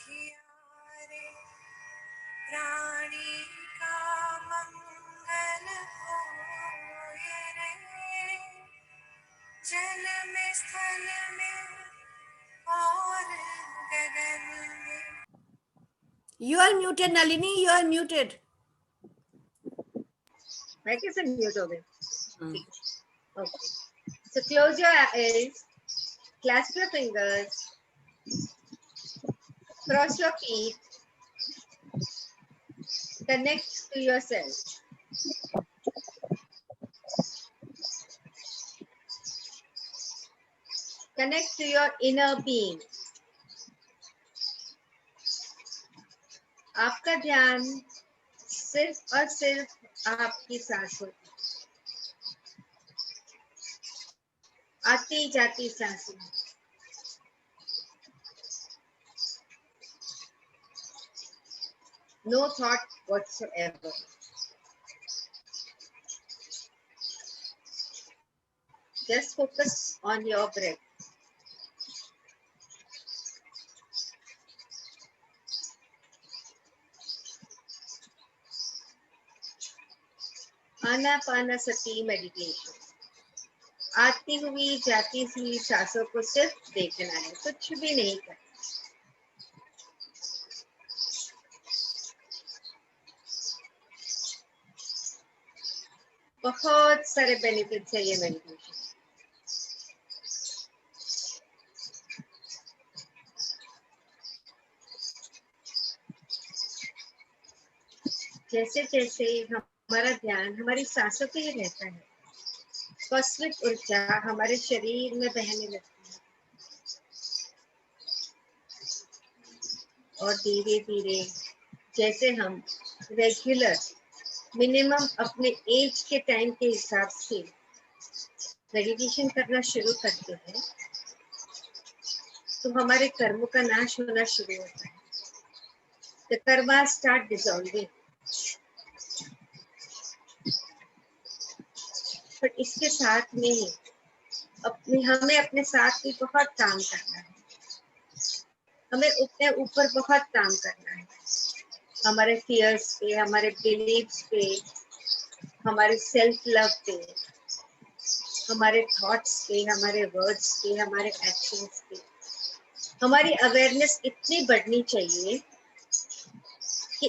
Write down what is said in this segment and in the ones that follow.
किया रे प्राणी का मंगल होए रे, जल में स्थल में और गगन में। You are muted, Nalini. You are muted. मैं कैसे म्यूट हो गई? Okay. So close your eyes, clasp your fingers, cross your feet, connect to yourself. Connect to your inner being. आपका ध्यान सिर्फ और सिर्फ आपकी सांसों, आती जाती सांसों। No thought whatsoever. Just focus on your breath. आनापानसति मेडिटेशन। आती हुई जाती हुई सांसों को सिर्फ देखना है, कुछ भी नहीं करना। बहुत सारे बेनिफिट्स है ये मेडिटेशन। जैसे जैसे हमारा ध्यान हमारी सांसों पे ही रहता है, कॉस्मिक ऊर्जा हमारे शरीर में बहने लगती है और धीरे धीरे जैसे हम रेगुलर मिनिमम अपने एज के टाइम के हिसाब से मेडिटेशन करना शुरू करते हैं तो हमारे कर्मों का नाश होना शुरू होता है। The karma start dissolving. पर इसके साथ में ही हमें अपने साथ भी बहुत काम करना है। हमें अपने ऊपर बहुत काम करना है, हमारे फियर्स पे, हमारे बिलीव्स पे, हमारे सेल्फ लव पे, हमारे थॉट्स पे, हमारे वर्ड्स पे, हमारे एक्शंस पे। हमारी अवेयरनेस इतनी बढ़नी चाहिए कि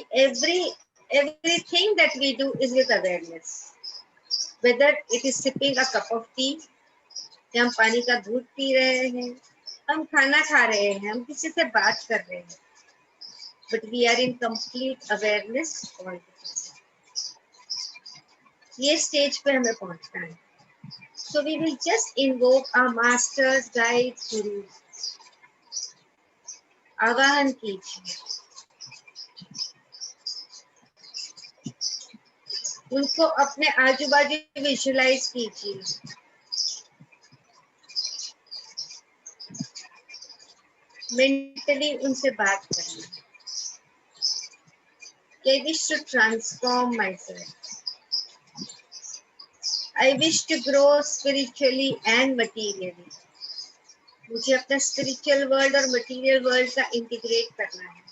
everything that we do is with awareness. Whether it is sipping a cup of tea, या हम पानी का दूध पी रहे हैं, हम खाना खा रहे हैं, हम किसी से बात कर रहे हैं, but we are in complete awareness all the time. ये स्टेज पे हमें पहुंचना है। So we will just invoke our masters, guides, gurus. आवाहन कीजिए, उनको अपने आजू बाजू विजुलाइज कीजिए। मेंटली उनसे बात करिए। I wish to transform myself. I wish to grow spiritually and materially. मुझे अपना स्पिरिचुअल वर्ल्ड और मटेरियल वर्ल्ड का इंटीग्रेट करना है।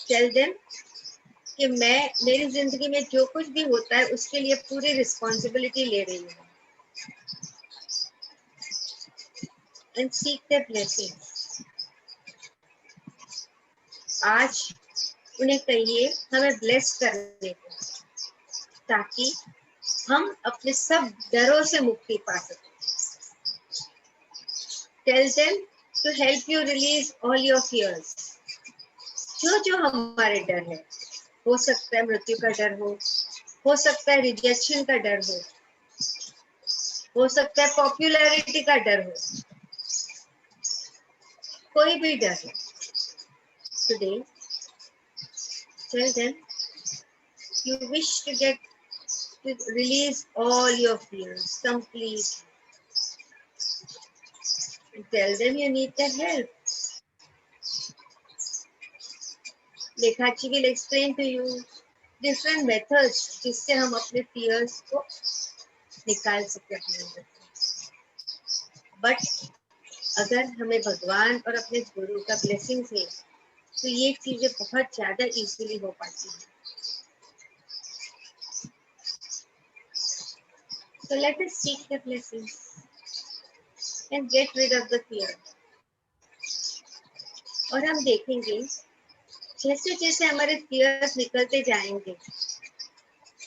Tell them कि मैं मेरी जिंदगी में जो कुछ भी होता है उसके लिए पूरी रिस्पॉन्सिबिलिटी ले रही हूँ। And seek their blessings. आज उन्हें कहिए हमें ब्लेस करने को, ताकि हम अपने सब डरों से मुक्ति पा सकें। Tell them to help you release all your fears. जो हमारे डर है, हो सकता है मृत्यु का डर हो सकता है रिजेक्शन का डर हो सकता है पॉपुलैरिटी का डर हो, कोई भी डर है। Today, tell them you wish to release all your fears completely. Tell them you need their help. Lekhachi will explain to you different methods जिससे हम अपने fears को निकाल सकते हैं। But अगर हमें भगवान और अपने गुरु का ब्लेसिंग है तो ये चीजें बहुत ज्यादा इजीली हो पाती है। So let us seek the blessings and get rid of the fear. और हम देखेंगे जैसे जैसे हमारे फियर्स निकलते जाएंगे,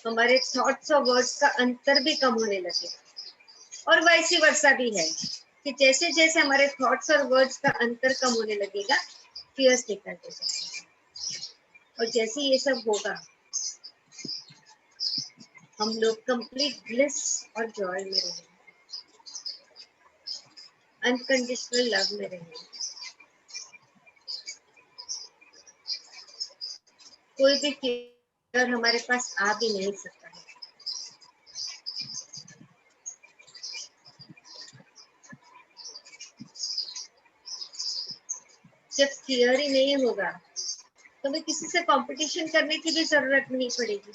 हमारे थॉट्स और वर्ड्स का अंतर भी कम होने लगेगा। और वैसी वर्षा भी है कि जैसे जैसे हमारे थॉट्स और वर्ड्स का अंतर कम होने लगेगा, फियर्स निकलते जाएंगे। और जैसे ये सब होगा, हम लोग कंप्लीट ब्लिस और जॉय में रहेंगे, अनकंडीशनल लव में रहेंगे। कोई भी फियर हमारे पास आ भी नहीं सकता है। जब फियर ही नहीं होगा तो हमें किसी से कंपटीशन करने की भी जरूरत नहीं पड़ेगी।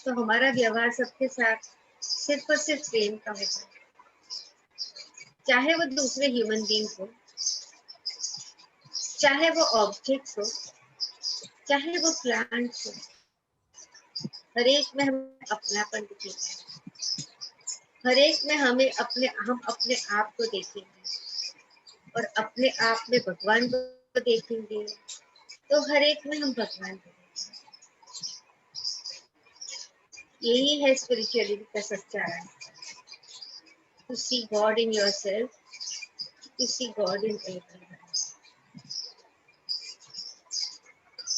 तो हमारा व्यवहार सबके साथ सिर्फ और सिर्फ प्रेम का होगा, चाहे वो दूसरे ह्यूमन बीइंग हो, चाहे वो ऑब्जेक्ट्स हो, चाहे वो प्लांट्स हो। हर एक में हमें अपनापन दिखेगा, हर एक में हम अपने आप को देखेंगे और अपने आप में भगवान को देखेंगे, तो हर एक में हम भगवान को देखेंगे। यही है स्पिरिचुअलिटी का सच्चा अर्थ, to see God in yourself, to see God in everyone.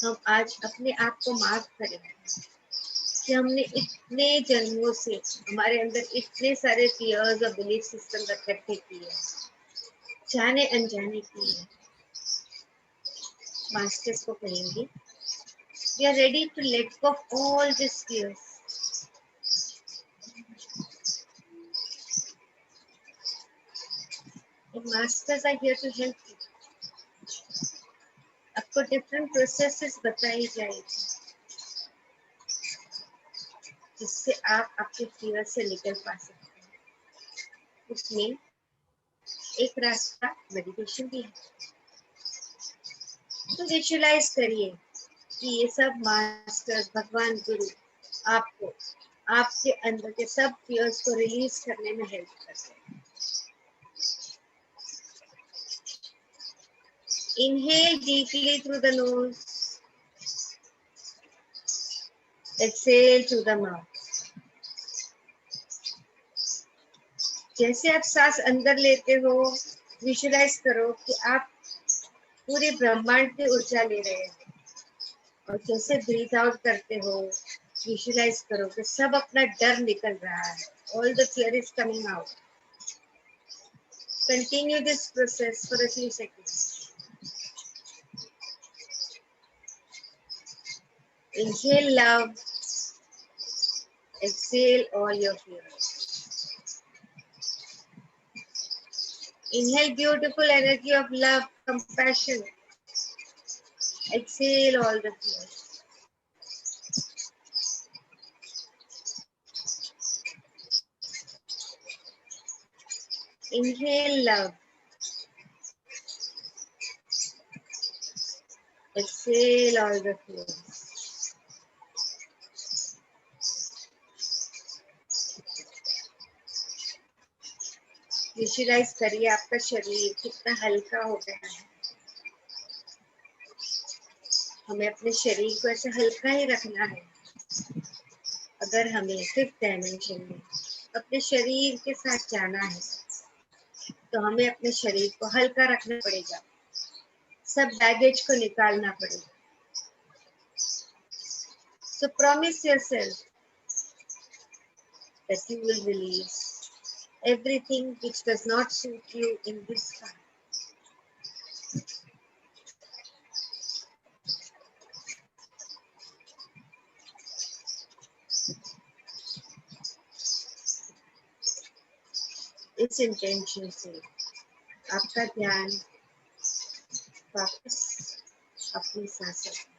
हम आज अपने आप को माफ करें कि हमने इतने जन्मों से हमारे अंदर इतने सारे फियर्स और बिलीफ सिस्टम इकट्ठे किए, जाने अनजाने किए। मास्टर्स को कहेंगे, we are ready to let go of all these fears. The masters are here to help you. आपको डिफरेंट प्रोसेसेस बताई जाएगी जिससे आप आपके फियर से निकल पा सकते हैं। उसमें एक रास्ता मेडिटेशन भी है। तो विजुअलाइज करिए कि ये सब मास्टर्स, भगवान, गुरु आपको आपके अंदर के सब फियर्स को रिलीज करने में हेल्प करते हैं। Inhale deeply through the nose, exhale through the mouth. जैसे आप सांस अंदर लेते हो, विजुअलाइज करो कि आप पूरे ब्रह्मांड की ऊर्जा ले रहे हैं, और जैसे ब्रीथ आउट करते हो, विजुअलाइज करो कि सब अपना डर निकल रहा है, all the fear is coming out. Continue this process for a few seconds. Inhale love, exhale all your fears. Inhale beautiful energy of love, compassion. Exhale all the fears. Inhale love. Exhale all the fears. Visualise करिए आपका शरीर कितना हल्का हो गया है। हमें अपने शरीर को ऐसे हल्का ही रखना है। अगर हमें फिफ्थ डायमेंशन में अपने शरीर के साथ जाना है तो हमें अपने शरीर को हल्का रखना पड़ेगा, सब बैगेज को निकालना पड़ेगा। So promise yourself that you will release everything which does not suit you in this time. इस इंटेंशन से आपका ध्यान वापस अपनी सांसों पर।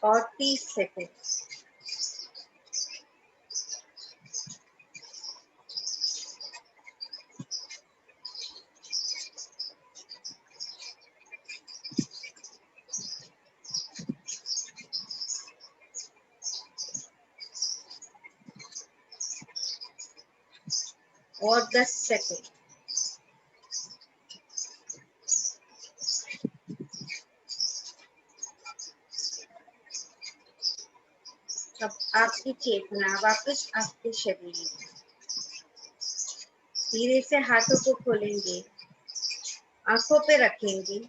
और 30 सेकेंड। और 10 सेकेंड। अब आपकी चेतना वापस आपके शरीर में। धीरे से हाथों को खोलेंगे, आंखों पे रखेंगे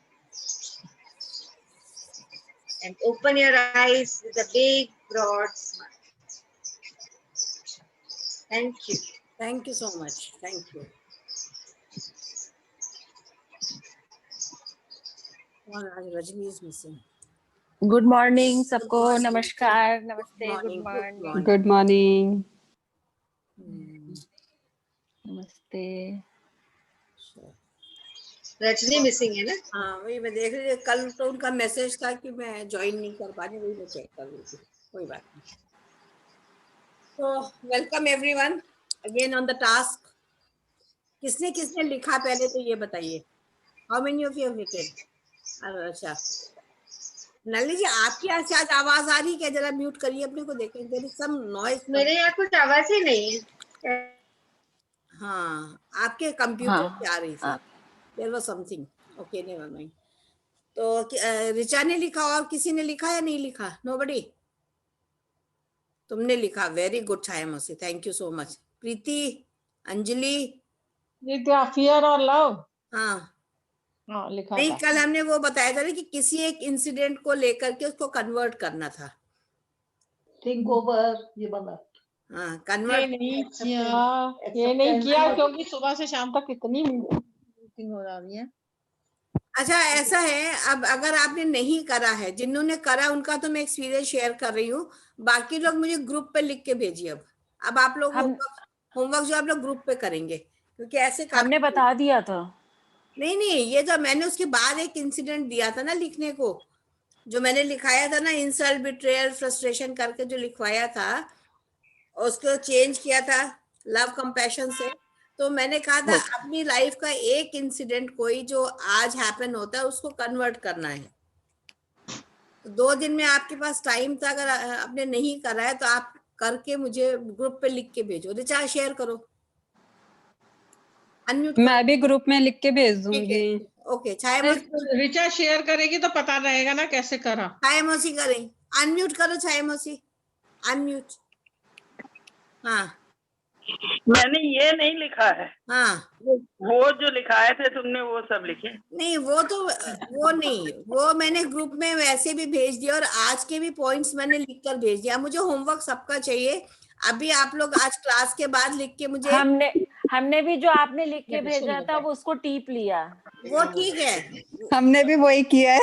and open your eyes with a big broad smile. Thank you. Thank you so much. Thank you. आज Rajni is missing. Good morning सबको। नमस्कार, नमस्ते, good Morning. Morning, good morning. नमस्ते। रजनी मिसिंग है ना? हाँ, वही मैं देख रही थी। कल तो उनका मैसेज था कि मैं ज्वाइन नहीं कर पा रही, वही मैं चेक कर रही थी। कोई बात नहीं। तो welcome everyone again on the task. किसने किसने लिखा पहले तो ये बताइए। How many of you have written? अच्छा, नली जी आपकी यहाँ से आज आवाज आ रही है क्या? जरा म्यूट करिए अपने को, देखें देयर इज सम नॉइज। मेरे यहाँ कुछ आवाज ही नहीं है। हाँ, आपके कंप्यूटर से आ रही थी। There was something. Okay, never mind. तो रिचा ने लिखा और किसी ने लिखा या नहीं लिखा? नोबडी। तुमने लिखा, वेरी गुड छाया मौसी, thank you so much. Preeti, Anjali, Nitya, fear और लव। हाँ लिखा नहीं, था। कल हमने वो बताया था ना कि किसी एक इंसिडेंट को लेकर के उसको कन्वर्ट करना था। थिंक ओवर, ये बना। हाँ, ये कन्वर्ट। नहीं किया क्योंकि सुबह से शाम तक कितनी मीटिंग हो रही है। अच्छा, ऐसा है, अब अगर आपने नहीं करा है, जिन्होंने करा उनका तो मैं एक्सपीरियंस शेयर कर रही हूँ। बाकी लोग मुझे ग्रुप पे लिख के भेजिए। अब आप लोग होमवर्क जो आप लोग ग्रुप पे करेंगे, क्योंकि ऐसे हमने बता दिया था। नहीं, ये जो मैंने उसके बाद एक इंसिडेंट दिया था ना लिखने को, जो मैंने लिखाया था ना, इंसल्ट, बिट्रेयल, फ्रस्ट्रेशन करके जो लिखवाया था, उसको चेंज किया था लव कंपैशन से। तो मैंने कहा था अपनी लाइफ का एक इंसिडेंट कोई जो आज हैपन होता है उसको कन्वर्ट करना है। तो 2 दिन में आपके पास टाइम था, अगर आपने नहीं करा है तो आप करके मुझे ग्रुप पे लिख के भेजो। रिचा शेयर करो, अनम्यूट मैं भी ग्रुप में लिख के भेज दूंगी। ओके, छाया मौसी। रिचा शेयर करेगी तो पता रहेगा ना कैसे करा। छाया मौसी करें, अनम्यूट करो छाया मौसी, अनम्यूट। हाँ मैंने ये नहीं लिखा है। हाँ, वो जो लिखाए थे तुमने वो सब लिखे? नहीं वो नहीं, वो मैंने ग्रुप में वैसे भी भेज दिया और आज के भी पॉइंट्स मैंने लिख कर भेज दिया। मुझे होमवर्क सबका चाहिए। अभी आप लोग आज क्लास के बाद लिख के मुझे। हमने भी जो आपने लिख के भेजा था वो उसको टीप लिया। वो ठीक है, हमने भी वही किया है।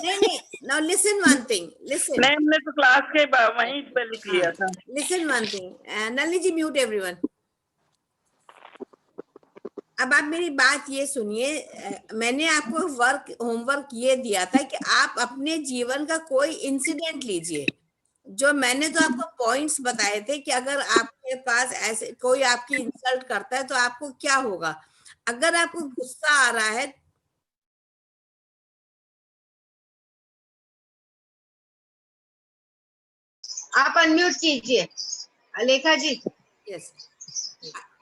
नहीं, now listen one thing, listen. नहीं, हमने तो क्लास के वहीं पे लिख लिया था। लिसन वन थिंग, नलिनी जी म्यूट एवरीवन। अब आप मेरी बात ये सुनिए, मैंने आपको होमवर्क ये दिया था कि आप अपने जीवन का कोई इंसिडेंट लीजिए। जो मैंने तो आपको पॉइंट्स बताए थे कि अगर आपके पास ऐसे कोई आपकी इंसल्ट करता है तो आपको क्या होगा। अगर आपको गुस्सा आ रहा है, आप अनम्यूट कीजिए अलेखा जी। यस,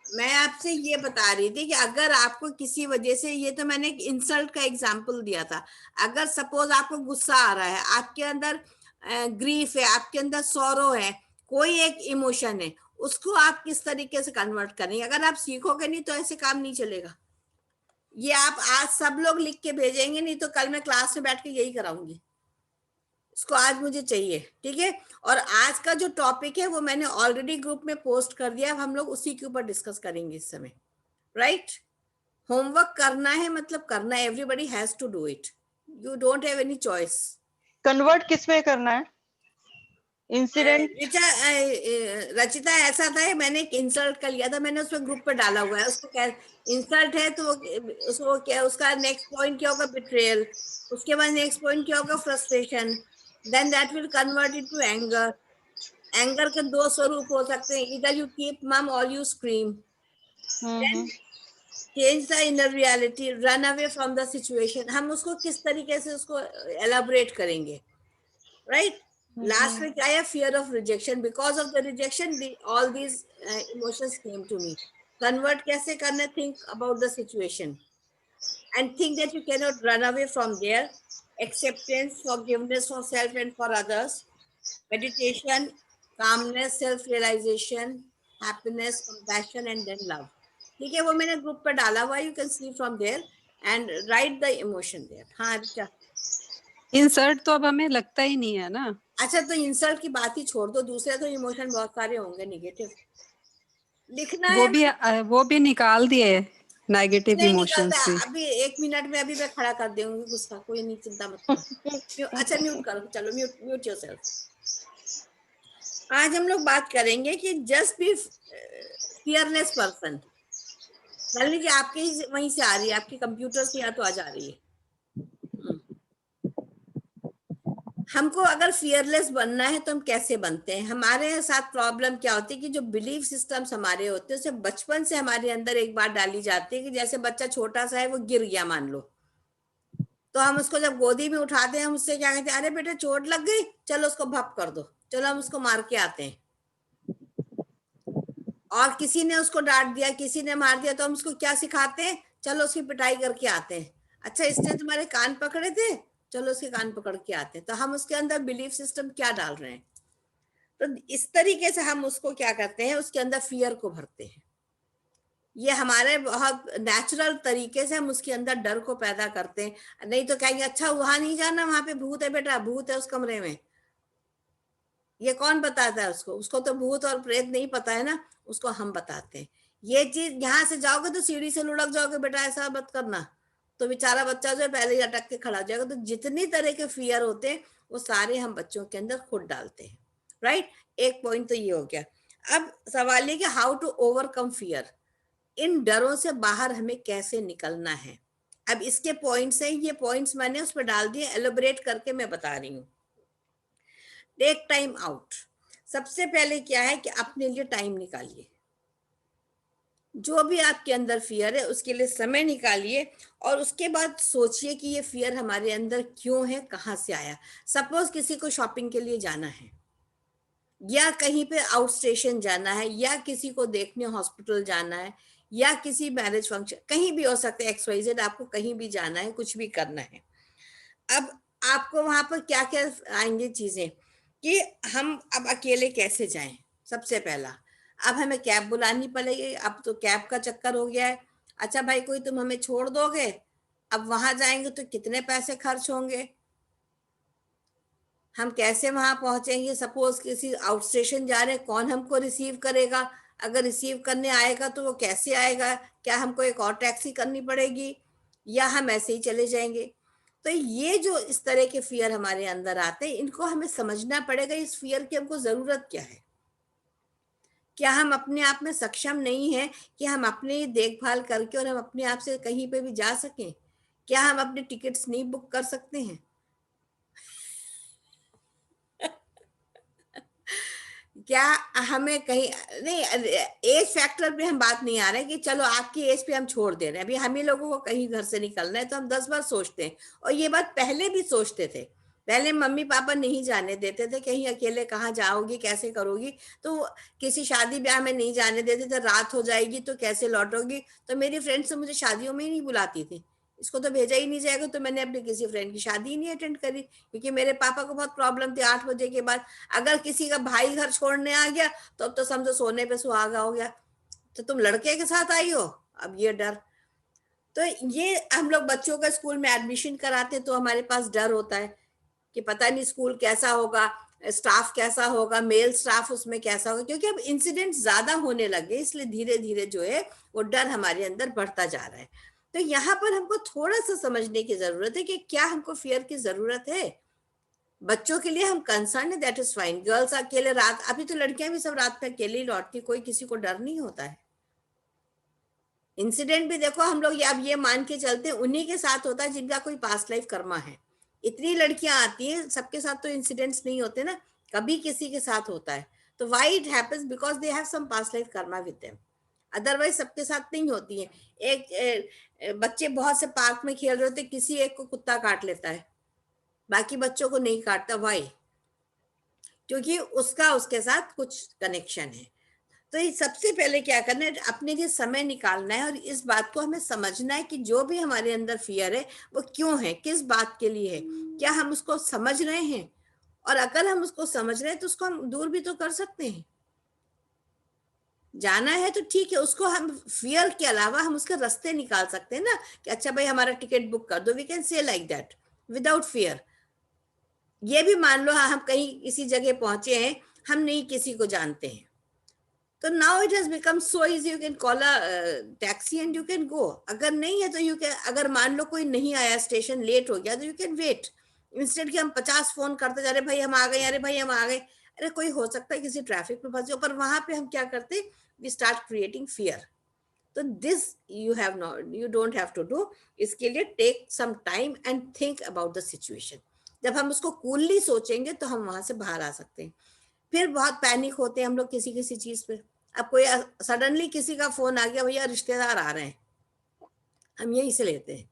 मैं आपसे ये बता रही थी कि अगर आपको किसी वजह से, ये तो मैंने एक इंसल्ट का एग्जांपल दिया था, अगर सपोज आपको गुस्सा आ रहा है, आपके अंदर ग्रीफ है, आपके अंदर सौरो है, कोई एक इमोशन है, उसको आप किस तरीके से कन्वर्ट करेंगे। अगर आप सीखोगे नहीं तो ऐसे काम नहीं चलेगा। ये आप आज सब लोग लिख के भेजेंगे, नहीं तो कल मैं क्लास में बैठ के यही कराऊंगी। इसको आज मुझे चाहिए, ठीक है। और आज का जो टॉपिक है वो मैंने ऑलरेडी ग्रुप में पोस्ट कर दिया। अब हम लोग उसी के ऊपर डिस्कस करेंगे इस समय, राइट। होमवर्क करना है, मतलब करना है, everybody has to do it, you don't have any choice. Convert किस में करना है? इंसिडेंट। रचिता, ऐसा था, मैंने एक इंसल्ट का लिया था, मैंने उसमें ग्रुप पे डाला हुआ है। उसको क्या इंसल्ट है तो उसको क्या, उसका नेक्स्ट पॉइंट क्या होगा? बिट्रेयल। उसके बाद नेक्स्ट पॉइंट क्या होगा? Frustration. then that will convert it to anger. Anger के दो स्वरूप हो सकते हैं, इधर यू कीप मम और you scream, then change the inner reality, run away from the situation. हम उसको किस तरीके से उसको एलाबोरेट करेंगे, राइट? लास्ट में क्या है? Fear of rejection, because of the rejection all these emotions came to me. Convert कैसे करना? Think about the situation and think that you cannot run away from there. Acceptance, forgiveness for self and for others, meditation, calmness, self realization, happiness, compassion and then love. ठीक है, वो मैंने group पर डाला हुआ, you can see from there and write the emotion there. हाँ अच्छा, insert तो अब हमें लगता ही नहीं है ना। अच्छा तो इंसल्ट की बात ही छोड़ दो, दूसरे तो इमोशन बहुत सारे होंगे निगेटिव, लिखना है वो भी निकाल दिए नेगेटिव नहीं इमोशंस निकलता। भी। अभी 1 मिनट में अभी मैं खड़ा कर दूंगी गुस्सा, कोई नहीं, चिंता मत करो। अच्छा म्यूट करो, चलो म्यूट योरसेल्फ। आज हम लोग बात करेंगे कि just be fearless person. Nalini ji आपके ही वहीं से आ रही है, आपकी कंप्यूटर से या तो आ जा रही है। हमको अगर फियरलेस बनना है तो हम कैसे बनते हैं? हमारे साथ प्रॉब्लम क्या होती है कि जो बिलीफ सिस्टम्स हमारे होते हैं उसे बचपन से हमारे अंदर एक बात डाली जाती है कि जैसे बच्चा छोटा सा है, वो गिर गया मान लो, तो हम उसको जब गोदी में उठाते हैं हम उससे क्या कहते हैं? अरे बेटे चोट लग गई, चलो उसको भप कर दो, चलो हम उसको मार के आते हैं। और किसी ने उसको डांट दिया, किसी ने मार दिया, तो हम उसको क्या सिखाते हैं? चलो उसकी पिटाई करके आते हैं। अच्छा इसने तुम्हारे कान पकड़े थे, चलो उसके कान पकड़ के आते हैं। तो हम उसके अंदर बिलीफ सिस्टम क्या डाल रहे हैं? तो इस तरीके से हम उसको क्या करते हैं? उसके अंदर फियर को भरते हैं। ये हमारे बहुत नेचुरल तरीके से हम उसके अंदर डर को पैदा करते हैं। नहीं तो कहेंगे अच्छा वहां नहीं जाना, वहां पे भूत है बेटा, भूत है उस कमरे में। ये कौन बताता है उसको? उसको तो भूत और प्रेत नहीं पता है ना, उसको हम बताते हैं। ये चीज यहाँ से जाओगे तो सीढ़ी से लुढ़क जाओगे, बेटा ऐसा मत करना, तो बेचारा बच्चा जो है पहले ही अटक के खड़ा हो जाएगा। तो जितनी तरह के फियर होते हैं वो सारे हम बच्चों के अंदर खुद डालते हैं, राइट? एक पॉइंट तो ये हो गया। अब सवाल ये कि हाउ टू ओवरकम फियर, इन डरों से बाहर हमें कैसे निकलना है। अब इसके पॉइंट्स हैं, ये पॉइंट्स मैंने उस पर डाल दिए, एलोबरेट करके मैं बता रही हूँ। Take time out. सबसे पहले क्या है कि अपने लिए टाइम निकालिए। जो भी आपके अंदर फियर है उसके लिए समय निकालिए और उसके बाद सोचिए कि ये फियर हमारे अंदर क्यों है, कहाँ से आया। सपोज किसी को शॉपिंग के लिए जाना है, या कहीं पे आउट स्टेशन जाना है, या किसी को देखने हॉस्पिटल जाना है, या किसी मैरिज फंक्शन, कहीं भी हो सकता है, XYZ आपको कहीं भी जाना है, कुछ भी करना है। अब आपको वहां पर क्या क्या आएंगे चीजें कि हम अब अकेले कैसे जाएं। सबसे पहला, अब हमें कैब बुलानी पड़ेगी, अब तो कैब का चक्कर हो गया है। अच्छा भाई कोई तुम हमें छोड़ दोगे, अब वहां जाएंगे तो कितने पैसे खर्च होंगे, हम कैसे वहां पहुंचेंगे। सपोज किसी आउट स्टेशन जा रहे हैं, कौन हमको रिसीव करेगा? अगर रिसीव करने आएगा तो वो कैसे आएगा? क्या हमको एक और टैक्सी करनी पड़ेगी या हम ऐसे ही चले जाएंगे? तो ये जो इस तरह के फियर हमारे अंदर आते हैं, इनको हमें समझना पड़ेगा। इस फियर की हमको जरूरत क्या है? क्या हम अपने आप में सक्षम नहीं है कि हम अपनी देखभाल करके और हम अपने आप से कहीं पे भी जा सकें? क्या हम अपने टिकट्स नहीं बुक कर सकते हैं? क्या हमें कहीं नहीं, एज फैक्टर पे हम बात नहीं आ रहे कि चलो आपकी एज पे हम छोड़ दे रहे हैं। अभी हम ही लोगों को कहीं घर से निकलना है तो हम 10 बार सोचते हैं, और ये बात पहले भी सोचते थे। पहले मम्मी पापा नहीं जाने देते थे, कहीं अकेले कहाँ जाओगी, कैसे करोगी। तो किसी शादी ब्याह में नहीं जाने देते थे, रात हो जाएगी तो कैसे लौटोगी। तो मेरी फ्रेंड्स मुझे शादियों में ही नहीं बुलाती थी, इसको तो भेजा ही नहीं जाएगा। तो मैंने अपनी किसी फ्रेंड की शादी ही नहीं अटेंड करी, क्योंकि मेरे पापा को बहुत प्रॉब्लम थी 8 बजे के बाद। अगर किसी का भाई घर छोड़ने आ गया तो अब तो समझो सोने पे सुहागा हो गया, तो तुम लड़के के साथ आई हो, अब ये डर। तो ये हम लोग बच्चों का स्कूल में एडमिशन कराते तो हमारे पास डर होता है कि पता नहीं स्कूल कैसा होगा, स्टाफ कैसा होगा, मेल स्टाफ उसमें कैसा होगा, क्योंकि अब इंसिडेंट ज्यादा होने लगे, इसलिए धीरे धीरे जो है वो डर हमारे अंदर बढ़ता जा रहा है। तो यहाँ पर हमको थोड़ा सा समझने की जरूरत है कि क्या हमको फियर की जरूरत है। बच्चों के लिए हम कंसर्न है, दैट इज फाइन। गर्ल्स अकेले रात, अभी तो लड़कियां भी सब रात में अकेले ही लौटती, कोई किसी को डर नहीं होता है। इंसिडेंट भी देखो हम लोग अब ये मान के चलते उन्हीं के साथ होता है जिनका कोई पास्ट लाइफ कर्मा है। इतनी लड़कियां आती हैं, सबके साथ तो इंसिडेंट्स नहीं होते ना, कभी किसी के साथ होता है। तो why it happens? Because they have some past life karma with them, otherwise सबके साथ नहीं होती है। बच्चे बहुत से पार्क में खेल रहे होते, किसी एक को कुत्ता काट लेता है, बाकी बच्चों को नहीं काटता। व्हाई? क्योंकि उसका उसके साथ कुछ कनेक्शन है। तो ये सबसे पहले क्या करना है, अपने लिए समय निकालना है और इस बात को हमें समझना है कि जो भी हमारे अंदर फियर है वो क्यों है, किस बात के लिए है, क्या हम उसको समझ रहे हैं? और अगर हम उसको समझ रहे हैं तो उसको हम दूर भी तो कर सकते हैं। जाना है तो ठीक है, उसको हम फियर के अलावा हम उसके रास्ते निकाल सकते हैं ना, कि अच्छा भाई हमारा टिकट बुक कर दो, we can say like that without fear. ये भी मान लो हाँ, हम कहीं किसी जगह पहुंचे हैं, हम नहीं किसी को जानते हैं, तो now it has become so easy, you can call a taxi and you can go. अगर नहीं है तो यू कैन, अगर मान लो कोई नहीं आया, स्टेशन लेट हो गया, तो यू कैन वेट, इंस्टेड कि हम 50 फोन करते जा रहे, भाई हम आ गए, अरे भाई हम आ गए। अरे कोई हो सकता है किसी ट्रैफिक में फंसे हो, पर वहां पे हम क्या करते, वी स्टार्ट क्रिएटिंग फियर। तो this you have not, you don't have to do. इसके लिए take some time and think about the situation. जब हम उसको कूलली सोचेंगे तो हम वहां से बाहर आ सकते हैं। फिर बहुत पैनिक होते हैं हम लोग किसी किसी चीज पे। अब कोई सडनली किसी का फोन आ गया, भैया रिश्तेदार आ रहे हैं, हम यही से लेते हैं,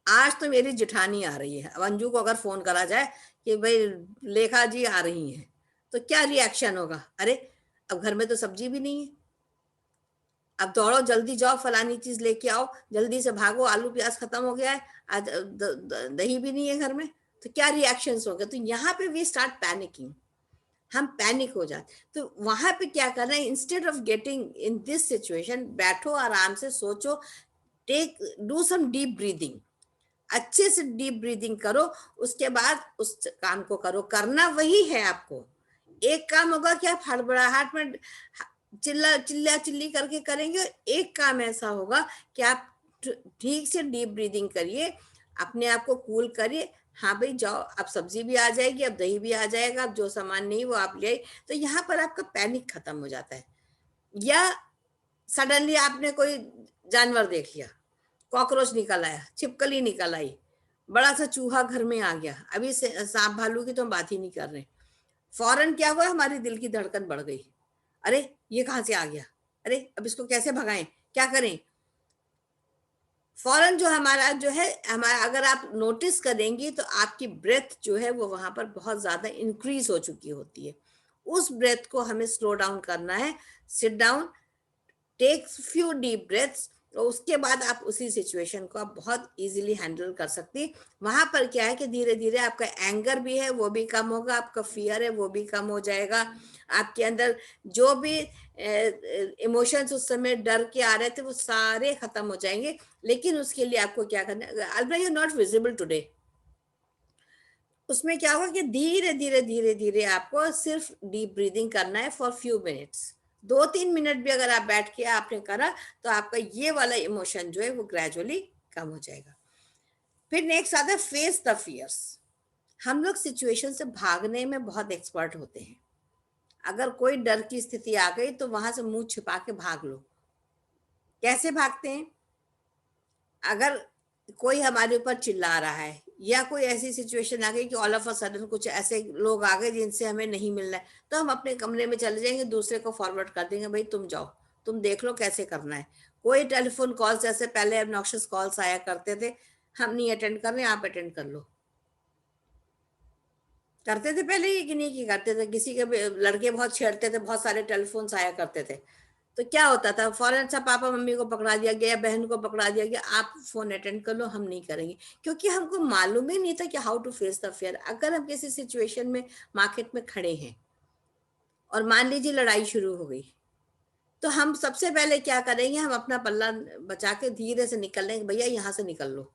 आज तो मेरी जेठानी आ रही है। अब अंजू को अगर फोन करा जाए कि भाई लेखा जी आ रही हैं, तो क्या रिएक्शन होगा? अरे अब घर में तो सब्जी भी नहीं है, अब दौड़ो जल्दी जाओ फलानी चीज लेके आओ, जल्दी से भागो, आलू प्याज खत्म हो गया है, आज दही भी नहीं है घर में, तो क्या रिएक्शंस होंगे? तो यहाँ पे वी स्टार्ट पैनिकिंग, हम पैनिक हो जाते। तो वहां पे क्या करना है, instead of getting in this situation, बैठो आराम से सोचो, take do some deep breathing, अच्छे से डीप ब्रीदिंग करो, उसके बाद उस काम को करो। करना वही है आपको। एक काम होगा कि आप हड़बड़ाहट में चिल्ला चिल्ली करके करेंगे, और एक काम ऐसा होगा कि आप ठीक से डीप ब्रीदिंग करिए, अपने आप को कूल करिए। हाँ भाई जाओ, अब सब्जी भी आ जाएगी, अब दही भी आ जाएगा, अब जो सामान नहीं वो आप ले आए, तो यहाँ पर आपका पैनिक खत्म हो जाता है। या सडनली आपने कोई जानवर देख लिया, कॉकरोच निकल आया, छिपकली निकल आई, बड़ा सा चूहा घर में आ गया, अभी सांप भालू की तो हम बात ही नहीं कर रहे, फौरन क्या हुआ, हमारी दिल की धड़कन बढ़ गई, अरे ये कहाँ से आ गया, अरे अब इसको कैसे भगाएं, क्या करें? फौरन जो हमारा जो है, हमारा अगर आप नोटिस करेंगी तो आपकी ब्रेथ जो है वो वहां पर बहुत ज्यादा इंक्रीज हो चुकी होती है। उस ब्रेथ को हमें स्लो डाउन करना है। Sit down, take few deep breaths, और उसके बाद आप उसी सिचुएशन को आप बहुत इजीली हैंडल कर सकती हैं। वहां पर क्या है कि धीरे धीरे आपका एंगर भी है वो भी कम होगा, आपका फियर है वो भी कम हो जाएगा, आपके अंदर जो भी इमोशंस उस समय डर के आ रहे थे वो सारे खत्म हो जाएंगे। लेकिन उसके लिए आपको क्या करना है, alba you not visible today, उसमें क्या होगा कि धीरे धीरे धीरे धीरे आपको सिर्फ डीप ब्रीदिंग करना है फॉर फ्यू मिनट्स। 2-3 मिनट भी अगर आप बैठ के आपने करा तो आपका ये वाला इमोशन जो है वो ग्रेजुअली कम हो जाएगा। फिर नेक्स्ट आता है फेस द फियर्स। हम लोग सिचुएशन से भागने में बहुत एक्सपर्ट होते हैं। अगर कोई डर की स्थिति आ गई तो वहां से मुंह छिपा के भाग लो। कैसे भागते हैं? अगर कोई हमारे ऊपर चिल्ला रहा है या कोई ऐसी सिचुएशन आ गई कि ऑल ऑफ अ सडन कुछ ऐसे लोग आ गए जिनसे हमें नहीं मिलना है, तो हम अपने कमरे में चले जाएंगे, दूसरे को फॉरवर्ड कर देंगे, भाई तुम जाओ, तुम देख लो कैसे करना है। कोई टेलीफोन कॉल, जैसे पहले ऑब्नॉक्शियस कॉल्स आया करते थे, हम नहीं अटेंड कर रहे, आप अटेंड कर लो, करते थे पहले ही कि नहीं कि करते थे। किसी के लड़के बहुत छेड़ते थे, बहुत सारे टेलीफोन आया करते थे, तो क्या होता था, फौरन सा पापा मम्मी को पकड़ा दिया गया, बहन को पकड़ा दिया गया, आप फोन अटेंड कर लो, हम नहीं करेंगे, क्योंकि हमको मालूम ही नहीं था कि how to face the fear. अगर हम किसी सिचुएशन में मार्केट में खड़े हैं और मान लीजिए लड़ाई शुरू हो गई, तो हम सबसे पहले क्या करेंगे, हम अपना पल्ला बचा के धीरे से निकल लेंगे, भैया यहाँ से निकल लो।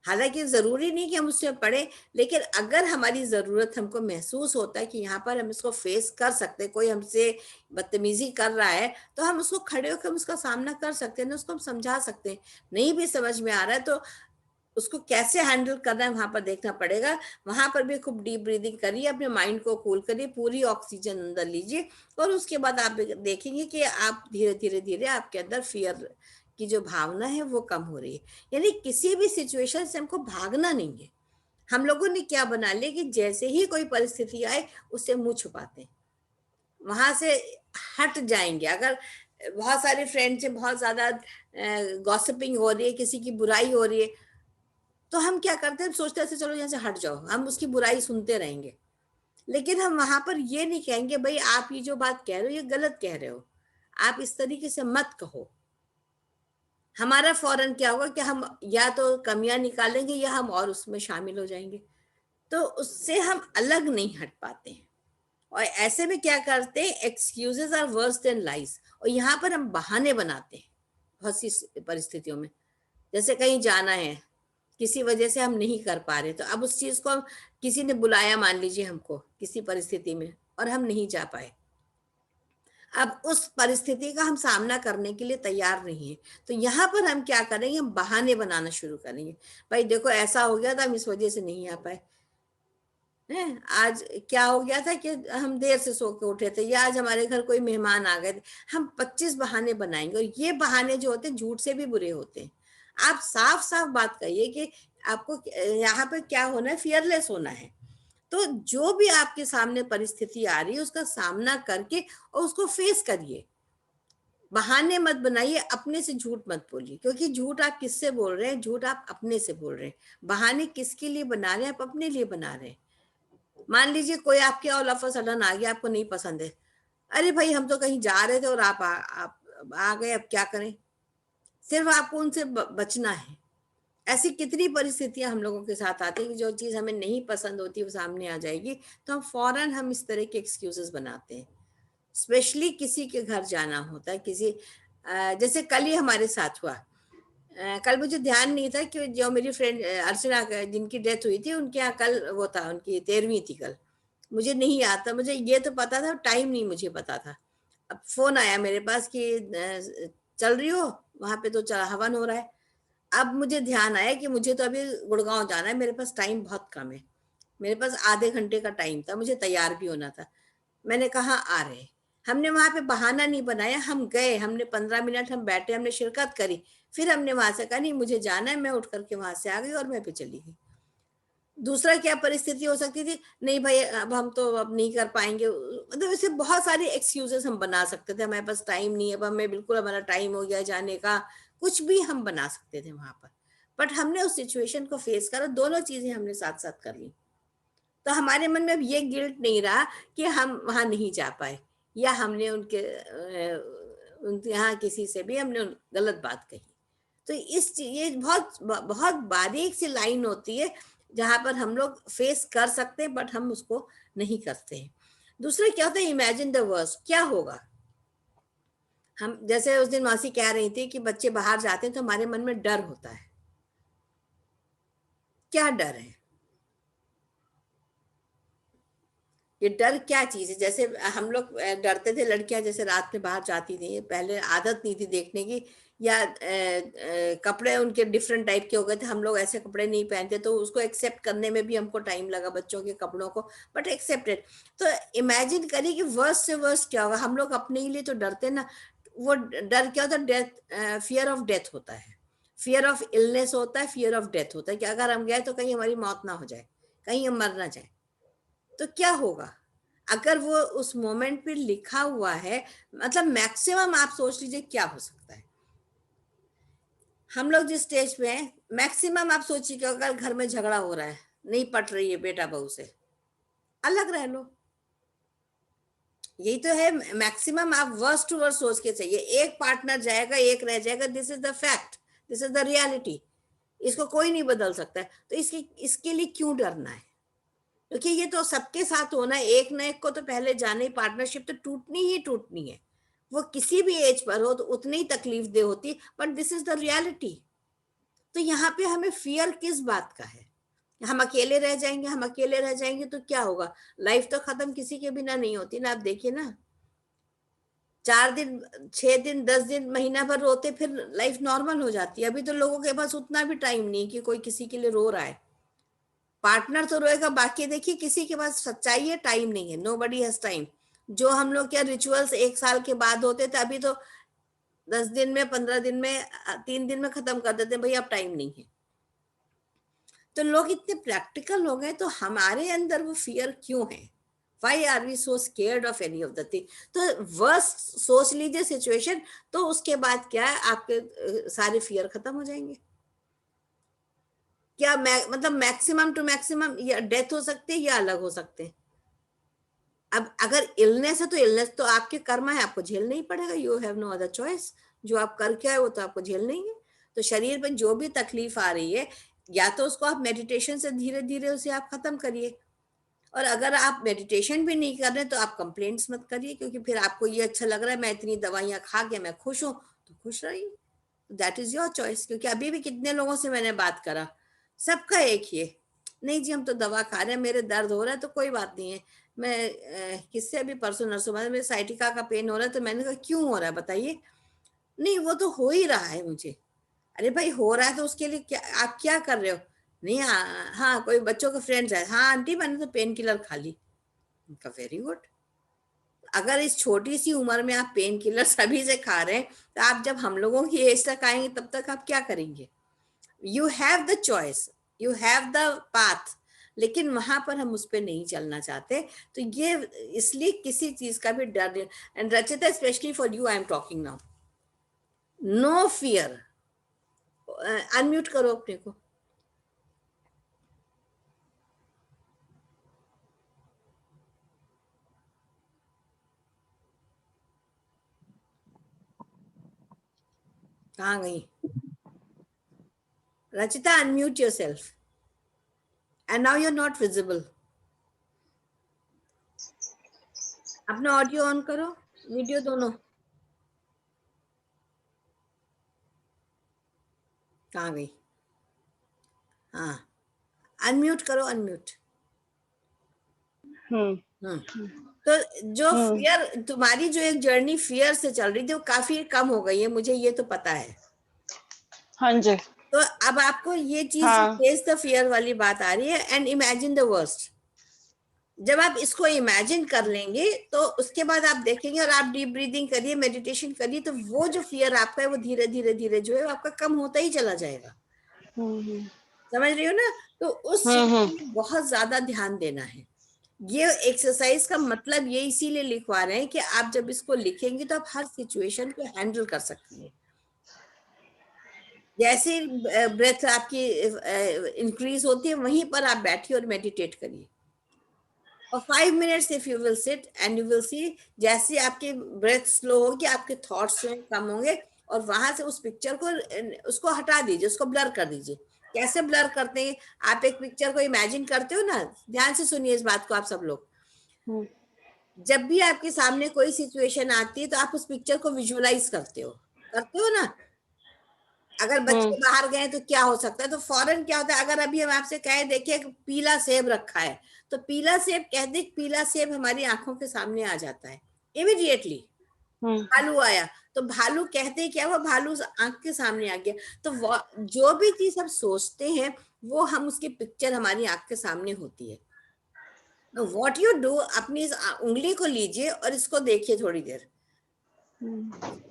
हालांकि जरूरी नहीं कि हम उससे पढ़े, लेकिन अगर हमारी जरूरत हमको महसूस होता है कि यहाँ पर हम इसको फेस कर सकते हैं, कोई हमसे बदतमीजी कर रहा है, तो हम उसको खड़े होकर हम उसका सामना कर सकते हैं ना, उसको हम समझा सकते हैं। नहीं भी समझ में आ रहा है तो उसको कैसे हैंडल करना है वहां पर देखना पड़ेगा। वहां पर भी खूब डीप ब्रीदिंग करिए, अपने माइंड को कूल करिए, पूरी ऑक्सीजन अंदर लीजिए, और उसके बाद आप देखेंगे कि आप धीरे धीरे धीरे आपके अंदर फियर की जो भावना है वो कम हो रही है। यानी किसी भी सिचुएशन से हमको भागना नहीं है, हम लोगों ने क्या बना लिया कि जैसे ही कोई परिस्थिति आए उससे मुंह छुपाते हैं, वहां से हट जाएंगे। अगर बहुत सारे फ्रेंड से बहुत ज्यादा गॉसिपिंग हो रही है, किसी की बुराई हो रही है, तो हम क्या करते हैं, सोचते हैं चलो यहाँ से हट जाओ, हम उसकी बुराई सुनते रहेंगे। लेकिन हम वहां पर ये नहीं कहेंगे भाई आप ये जो बात कह रहे हो ये गलत कह रहे हो, आप इस तरीके से मत कहो। हमारा फौरन क्या होगा कि हम या तो कमियां निकालेंगे या हम और उसमें शामिल हो जाएंगे, तो उससे हम अलग नहीं हट पाते हैं। और ऐसे में क्या करते हैं, excuses are worse than lies, और यहाँ पर हम बहाने बनाते हैं बहुत सी परिस्थितियों में। जैसे कहीं जाना है, किसी वजह से हम नहीं कर पा रहे, तो अब उस चीज को किसी ने बुलाया मान लीजिए हमको किसी परिस्थिति में और हम नहीं जा पाए, अब उस परिस्थिति का हम सामना करने के लिए तैयार नहीं है, तो यहाँ पर हम क्या करेंगे, हम बहाने बनाना शुरू करेंगे। भाई देखो ऐसा हो गया था, हम इस वजह से नहीं आ पाए है, आज क्या हो गया था कि हम देर से सो के उठे थे, या आज हमारे घर कोई मेहमान आ गए थे। हम 25 बहाने बनाएंगे, और ये बहाने जो होते हैं झूठ से भी बुरे होते हैं। आप साफ साफ बात कहिए कि आपको यहाँ पे क्या होना है, फियरलेस होना है। तो जो भी आपके सामने परिस्थिति आ रही है उसका सामना करके और उसको फेस करिए, बहाने मत बनाइए, अपने से झूठ मत बोलिए, क्योंकि झूठ आप किससे बोल रहे हैं, झूठ आप अपने से बोल रहे हैं। बहाने किसके लिए बना रहे हैं, आप अपने लिए बना रहे हैं। मान लीजिए कोई आपके ऑल ऑफ अ सडन आ गया, आपको नहीं पसंद है, अरे भाई हम तो कहीं जा रहे थे और आप आ गए, अब क्या करें, सिर्फ आपको उनसे बचना है। ऐसी कितनी परिस्थितियां हम लोगों के साथ आती है कि जो चीज हमें नहीं पसंद होती वो सामने आ जाएगी, तो हम फौरन हम इस तरह के एक्सक्यूजेस बनाते हैं। स्पेशली किसी के घर जाना होता है, किसी जैसे कल ही हमारे साथ हुआ, कल मुझे ध्यान नहीं था कि जो मेरी फ्रेंड अर्चना जिनकी डेथ हुई थी, उनके यहाँ कल वो था, उनकी 13वीं थी कल। मुझे नहीं याद था, मुझे ये तो पता था, टाइम नहीं मुझे पता था। अब फोन आया मेरे पास कि चल रही हो वहां पे, तो हवन हो रहा है। अब मुझे ध्यान आया कि मुझे तो अभी गुड़गांव जाना है, मेरे पास टाइम बहुत कम है, मेरे पास आधे घंटे का टाइम था, मुझे तैयार भी होना था। मैंने कहा आ रहे, हमने वहां पे बहाना नहीं बनाया, हम गए, हमने 15 मिनट हम बैठे, हमने शिरकत करी, फिर हमने वहां से कहा नहीं मुझे जाना है, मैं उठ करके वहां से आ गई और मैं पे चली गई। दूसरा क्या परिस्थिति हो सकती थी, नहीं भाई अब हम तो अब नहीं कर पाएंगे, मतलब ऐसे बहुत सारे एक्सक्यूजेस हम बना सकते थे, हमारे पास टाइम नहीं है, अब हमें बिल्कुल हमारा टाइम हो गया जाने का, कुछ भी हम बना सकते थे वहां पर। बट हमने उस सिचुएशन को फेस करा, दोनों चीजें हमने साथ साथ कर ली, तो हमारे मन में अब ये गिल्ट नहीं रहा कि हम वहां नहीं जा पाए, या हमने उनके यहाँ किसी से भी हमने गलत बात कही। तो ये बहुत बहुत बारीक सी लाइन होती है जहां पर हम लोग फेस कर सकते हैं, बट हम उसको नहीं करते हैं। दूसरा क्या होता है, इमेजिन द वर्स्ट, क्या होगा। हम जैसे उस दिन मासी कह रही थी कि बच्चे बाहर जाते हैं तो हमारे मन में डर होता है। क्या डर है, ये डर क्या चीज है। जैसे हम लोग डरते थे, लड़कियां जैसे रात में बाहर जाती थी, पहले आदत नहीं थी देखने की, या कपड़े उनके डिफरेंट टाइप के हो गए थे, हम लोग ऐसे कपड़े नहीं पहनते, तो उसको एक्सेप्ट करने में भी हमको टाइम लगा बच्चों के कपड़ों को, बट एक्सेप्टेड। तो इमेजिन करिए कि वर्स्ट से वर्स्ट क्या होगा। हम लोग अपने ही लिए तो डरते ना, वो डर क्या होता है, डेथ, फियर ऑफ डेथ होता है, फियर ऑफ इलनेस होता है, फियर ऑफ डेथ होता है कि अगर हम गए तो कहीं हमारी मौत ना हो जाए, कहीं हम मर ना जाए। तो क्या होगा अगर वो उस मोमेंट पे लिखा हुआ है, मतलब मैक्सिमम आप सोच लीजिए क्या हो सकता है। हम लोग जिस स्टेज पे हैं, मैक्सिमम आप सोचिए कि अगर घर में झगड़ा हो रहा है, नहीं पट रही है बेटा बहू से, अलग रह लो। यही तो है मैक्सिमम, आप वर्स्ट टू वर्स्ट सोच के चाहिए, एक पार्टनर जाएगा एक रह जाएगा, this is the fact, this is the reality, इसको कोई नहीं बदल सकता है। तो इसके लिए क्यों डरना है, क्योंकि ये तो सबके साथ होना है, एक न एक को तो पहले जाने ही, पार्टनरशिप तो टूटनी ही टूटनी है, वो किसी भी एज पर हो तो उतनी ही तकलीफ दे होती, but this is the reality. तो यहाँ पे हमें फियर किस बात का है, हम अकेले रह जाएंगे, हम अकेले रह जाएंगे तो क्या होगा, लाइफ तो खत्म किसी के बिना नहीं होती ना। आप देखिए ना, 4 दिन 6 दिन 10 दिन महीना भर रोते, फिर लाइफ नॉर्मल हो जाती है। अभी तो लोगों के पास उतना भी टाइम नहीं कि कोई किसी के लिए रो रहा है, पार्टनर तो रोएगा, बाकी देखिए किसी के पास सच्चाई है, टाइम नहीं है, नोबडी हैज टाइम। जो हम लोग क्या रिचुअल्स 1 साल के बाद होते थे, अभी तो 10 दिन में 15 दिन में 3 दिन में खत्म कर देते हैं, भाई अब टाइम नहीं है। तो लोग इतने प्रैक्टिकल हो गए, तो हमारे अंदर वो फियर क्यों है? Why are we so scared of any of the thing? तो वर्स्ट सोच लीजिए सिचुएशन, तो उसके बाद क्या है, आपके सारे फियर खत्म हो जाएंगे। क्या मतलब मैक्सिमम टू मैक्सिमम या डेथ हो सकती है या अलग हो सकते हैं। अब अगर इलनेस है तो इलनेस तो आपके कर्म है, आपको झेलना ही पड़ेगा, you have no other choice. जो आप करके आए वो तो आपको झेलना ही है। तो शरीर में जो भी तकलीफ आ रही है, या तो उसको आप मेडिटेशन से धीरे धीरे उसे आप खत्म करिए, और अगर आप मेडिटेशन भी नहीं कर रहे तो आप कंप्लेंट्स मत करिए, क्योंकि फिर आपको ये अच्छा लग रहा है मैं इतनी दवाइयां खा के मैं खुश हूं, तो खुश रहिए, दैट इज योर चॉइस। क्योंकि अभी भी कितने लोगों से मैंने बात करा, सबका एक ही है, नहीं जी हम तो दवा खा रहे हैं, मेरे दर्द हो रहा है तो कोई बात नहीं है। मैं किससे अभी परसों नरसों में मेरे साइटिका का पेन हो रहा है, तो मैंने कहा क्यों हो रहा है बताइए। नहीं वो तो हो ही रहा है मुझे। अरे भाई हो रहा है तो उसके लिए क्या आप क्या कर रहे हो? नहीं हाँ कोई बच्चों के फ्रेंड्स है, हाँ आंटी मैंने तो पेन किलर खा ली। उनका वेरी गुड। अगर इस छोटी सी उम्र में आप पेन किलर सभी से खा रहे हैं, तो आप जब हम लोगों की एज तक आएंगे तब तक आप क्या करेंगे? You have the choice, you have the path, लेकिन वहां पर हम उस पर नहीं चलना चाहते। तो ये इसलिए किसी चीज का भी डर नहीं। And Rachita specially for you I am talking now, no fear. Unmute करो अपने को। कहाँ गई Rachita? Unmute yourself and now you are not visible. अपना ऑडियो ऑन करो, वीडियो दोनों। कहाँ गई? हाँ अनम्यूट करो, अनम्यूट। तो जो फियर तुम्हारी जो एक जर्नी फियर से चल रही थी वो काफी कम हो गई है, मुझे ये तो पता है। हाँ जी। तो अब आपको ये चीज फेस द फियर वाली बात आ रही है, एंड इमेजिन द वर्स्ट। जब आप इसको इमेजिन कर लेंगे तो उसके बाद आप देखेंगे, और आप डीप ब्रीदिंग करिए, मेडिटेशन करिए, तो वो जो फियर आपका है वो धीरे धीरे धीरे जो है आपका कम होता ही चला जाएगा। समझ रही हो ना? तो उस चीज में बहुत ज्यादा ध्यान देना है। ये एक्सरसाइज का मतलब ये इसीलिए लिखवा रहे हैं कि आप जब इसको लिखेंगे तो आप हर सिचुएशन को हैंडल कर सकती हैं। जैसे ब्रेथ आपकी इंक्रीज होती है, वहीं पर आप बैठिए और मेडिटेट करिए। और 5 minutes if you will sit and you will see, जैसे आपकी ब्रेथ स्लो होगी आपके थॉट्स जो कम होंगे, और वहां से उस पिक्चर को उसको हटा दीजिए, उसको ब्लर कर दीजिए। कैसे ब्लर करते हैं? आप एक पिक्चर को इमेजिन करते हो ना, ध्यान से सुनिए इस बात को आप सब लोग। जब भी आपके सामने कोई सिचुएशन आती है तो आप उस पिक्चर को विजुअलाइज करते हो ना। अगर बच्चे बाहर गए तो क्या हो सकता है, तो फौरन क्या होता है, अगर अभी हम आपसे कहें देखिए पीला सेब रखा है, तो पीला सेब कहते, पीला सेब हमारी आंखों के सामने आ जाता है इमीडिएटली। भालू आया तो भालू कहते क्या, वो भालू आंख के सामने आ गया। तो जो भी चीज हम सोचते हैं वो हम उसकी पिक्चर हमारी आंख के सामने होती है। तो व्हाट यू डू, अपनी इस उंगली को लीजिए और इसको देखिए थोड़ी देर,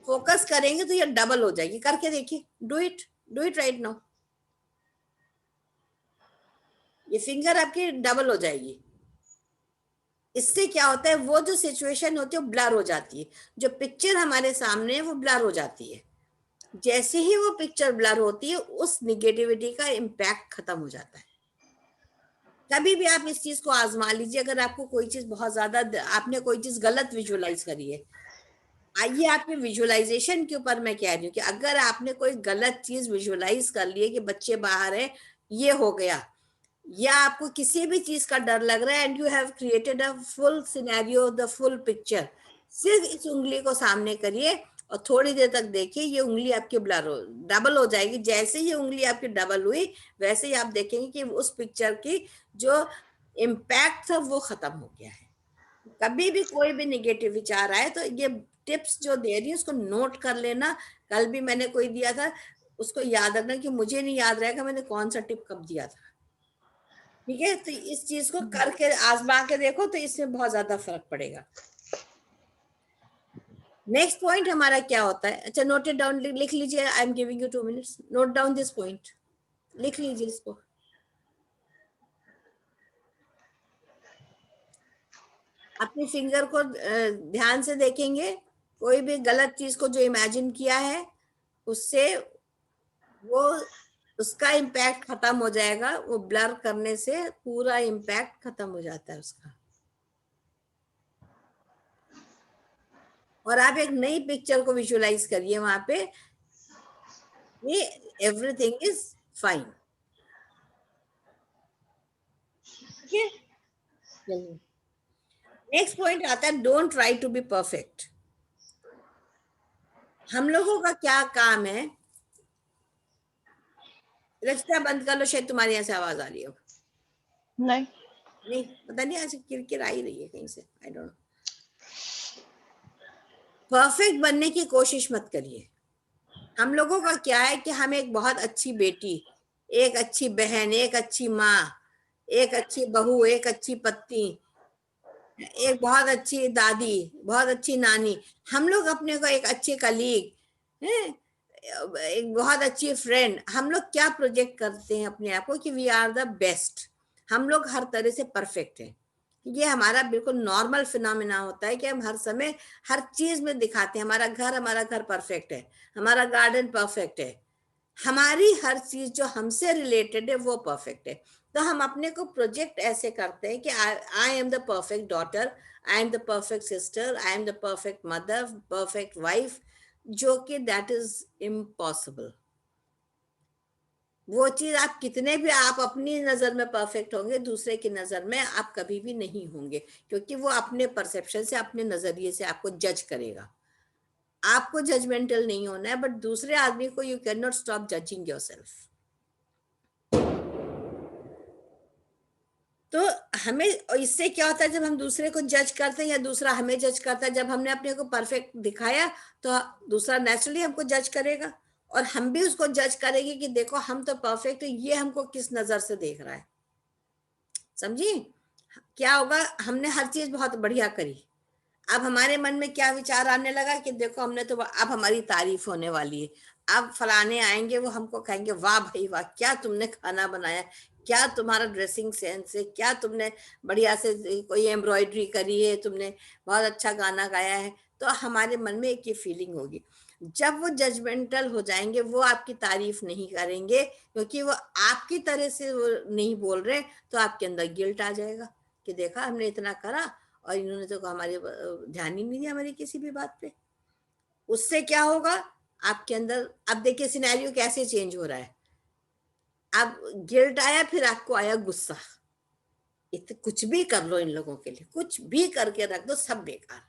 फोकस करेंगे तो ये डबल हो जाएगी। करके देखिए, डू इट राइट नाउ। ये फिंगर आपकी डबल हो जाएगी। इससे क्या होता है, वो जो सिचुएशन होती है वो ब्लर हो जाती है, जो पिक्चर हमारे सामने है वो ब्लर हो जाती है। जैसे ही वो पिक्चर ब्लर होती है उस निगेटिविटी का इम्पैक्ट खत्म हो जाता है। कभी भी आप इस चीज को आजमा लीजिए, अगर आपको कोई चीज बहुत ज्यादा, आपने कोई चीज गलत विजुअलाइज करी है, आइए आपके विजुअलाइजेशन के ऊपर मैं कह रही हूँ कि अगर आपने कोई गलत चीज विजुअलाइज कर ली है कि बच्चे बाहर है, ये हो गया, या आपको किसी भी चीज का डर लग रहा है, and you have created a full scenario, the full picture, सिर्फ इस उंगली को सामने करिए और थोड़ी देर तक देखिए, ये उंगली आपकी डबल हो जाएगी। जैसे ही उंगली आपकी डबल हुई वैसे ही आप देखेंगे कि उस पिक्चर की जो इम्पैक्ट था वो खत्म हो गया है। कभी भी कोई भी निगेटिव विचार आए तो ये टिप्स जो दे रही है उसको नोट कर लेना। कल भी मैंने कोई दिया था, उसको याद रखना, कि मुझे नहीं याद रहेगा मैंने कौन सा टिप कब दिया था। ठीक है, तो इस चीज को करके आजमा के देखो तो इससे बहुत ज्यादा फर्क पड़ेगा। नेक्स्ट पॉइंट हमारा क्या होता है? अच्छा नोटेड डाउन, लिख लीजिए। I am giving you 2 minutes, note down this point, लिख लीजिए इसको। अपनी फिंगर को ध्यान से देखेंगे, कोई भी गलत चीज को जो इमेजिन किया है उससे वो उसका इम्पैक्ट खत्म हो जाएगा, वो ब्लर करने से पूरा इम्पैक्ट खत्म हो जाता है उसका। और आप एक नई पिक्चर को विजुअलाइज करिए वहां पे, ये एवरीथिंग इज फाइन। ठीक है, चलिए नेक्स्ट पॉइंट आता है, don't try to be perfect. हम लोगों का क्या काम है, रचिता बंद कर लो, शायद तुम्हारे यहाँ से आवाज आ रही हो। नहीं, नहीं पता नहीं, आज किरकिर आ ही रही है कहीं से, आई डोंट नो। परफेक्ट बनने की कोशिश मत करिए। हम लोगों का क्या है कि हम एक बहुत अच्छी बेटी, एक अच्छी बहन, एक अच्छी माँ, एक अच्छी बहू, एक अच्छी पत्नी, एक बहुत अच्छी दादी, बहुत अच्छी नानी, हम लोग अपने को एक अच्छे कलीग, एक बहुत अच्छी फ्रेंड, हम लोग क्या प्रोजेक्ट करते हैं अपने आप को कि वी आर द बेस्ट, हम लोग हर तरह से परफेक्ट हैं। ये हमारा बिल्कुल नॉर्मल फिनोमेना होता है कि हम हर समय हर चीज में दिखाते हैं, हमारा घर परफेक्ट है, हमारा गार्डन परफेक्ट है, हमारी हर चीज जो हमसे रिलेटेड है वो परफेक्ट है। तो हम अपने को प्रोजेक्ट ऐसे करते हैं कि I am the perfect daughter, I am the perfect sister, I am the perfect mother, perfect wife, जो कि दैट इज इम्पॉसिबल। वो चीज आप कितने भी आप अपनी नजर में परफेक्ट होंगे, दूसरे की नजर में आप कभी भी नहीं होंगे, क्योंकि वो अपने परसेप्शन से, अपने नजरिए से आपको जज करेगा। आपको जजमेंटल नहीं होना है, बट दूसरे आदमी को you can not stop judging yourself. तो हमें इससे क्या होता है, जब हम दूसरे को जज करते हैं या दूसरा हमें जज करता है, जब हमने अपने को परफेक्ट दिखाया तो दूसरा नेचुरली हमको जज करेगा, और हम भी उसको जज करेंगे कि देखो हम तो परफेक्ट है, ये हमको किस नजर से देख रहा है। समझी क्या होगा, हमने हर चीज बहुत बढ़िया करी, अब हमारे मन में क्या विचार आने लगा कि देखो हमने तो, अब हमारी तारीफ होने वाली है, अब फलाने आएंगे वो हमको कहेंगे वाह भाई वाह, क्या तुमने खाना बनाया, क्या तुम्हारा ड्रेसिंग सेंस है, क्या तुमने बढ़िया से कोई एम्ब्रॉयडरी करी है, तुमने बहुत अच्छा गाना गाया है। तो हमारे मन में एक ये फीलिंग होगी। जब वो जजमेंटल हो जाएंगे, वो आपकी तारीफ नहीं करेंगे, क्योंकि वो आपकी तरह से वो नहीं बोल रहे, तो आपके अंदर गिल्ट आ जाएगा कि देखा हमने इतना करा और इन्होंने तो हमारे ध्यान ही नहीं दिया हमारी किसी भी बात पे। उससे क्या होगा आपके अंदर, अब देखिए सिनेरियो कैसे चेंज हो रहा है। अब गिल्ट आया, फिर आपको आया गुस्सा, कुछ भी कर लो इन लोगों के लिए, कुछ भी करके रख दो, सब बेकार,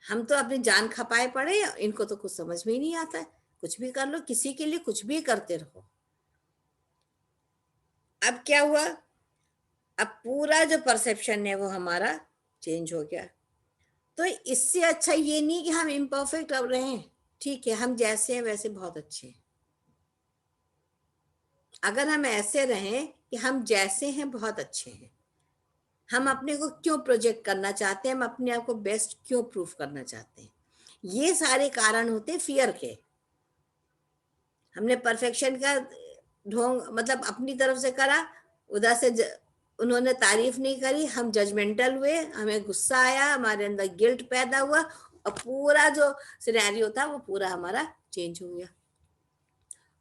हम तो अपनी जान खपाए पड़े, इनको तो कुछ समझ में ही नहीं आता है, कुछ भी कर लो, किसी के लिए कुछ भी करते रहो। अब क्या हुआ, अब पूरा जो परसेप्शन है वो हमारा चेंज हो गया। तो इससे अच्छा ये नहीं कि हम इम्परफेक्ट अब रहे, ठीक है हम जैसे हैं वैसे बहुत अच्छे हैं। अगर हम ऐसे रहें कि हम जैसे हैं बहुत अच्छे हैं, हम अपने को क्यों प्रोजेक्ट करना चाहते हैं, हम अपने आप को बेस्ट क्यों प्रूफ करना चाहते हैं, ये सारे कारण होते हैं फियर के। हमने परफेक्शन का ढोंग मतलब अपनी तरफ से करा, उधर से उन्होंने तारीफ नहीं करी, हम जजमेंटल हुए, हमें गुस्सा आया, हमारे अंदर गिल्ट पैदा हुआ, और पूरा जो सिनेरियो था वो पूरा हमारा चेंज हो गया।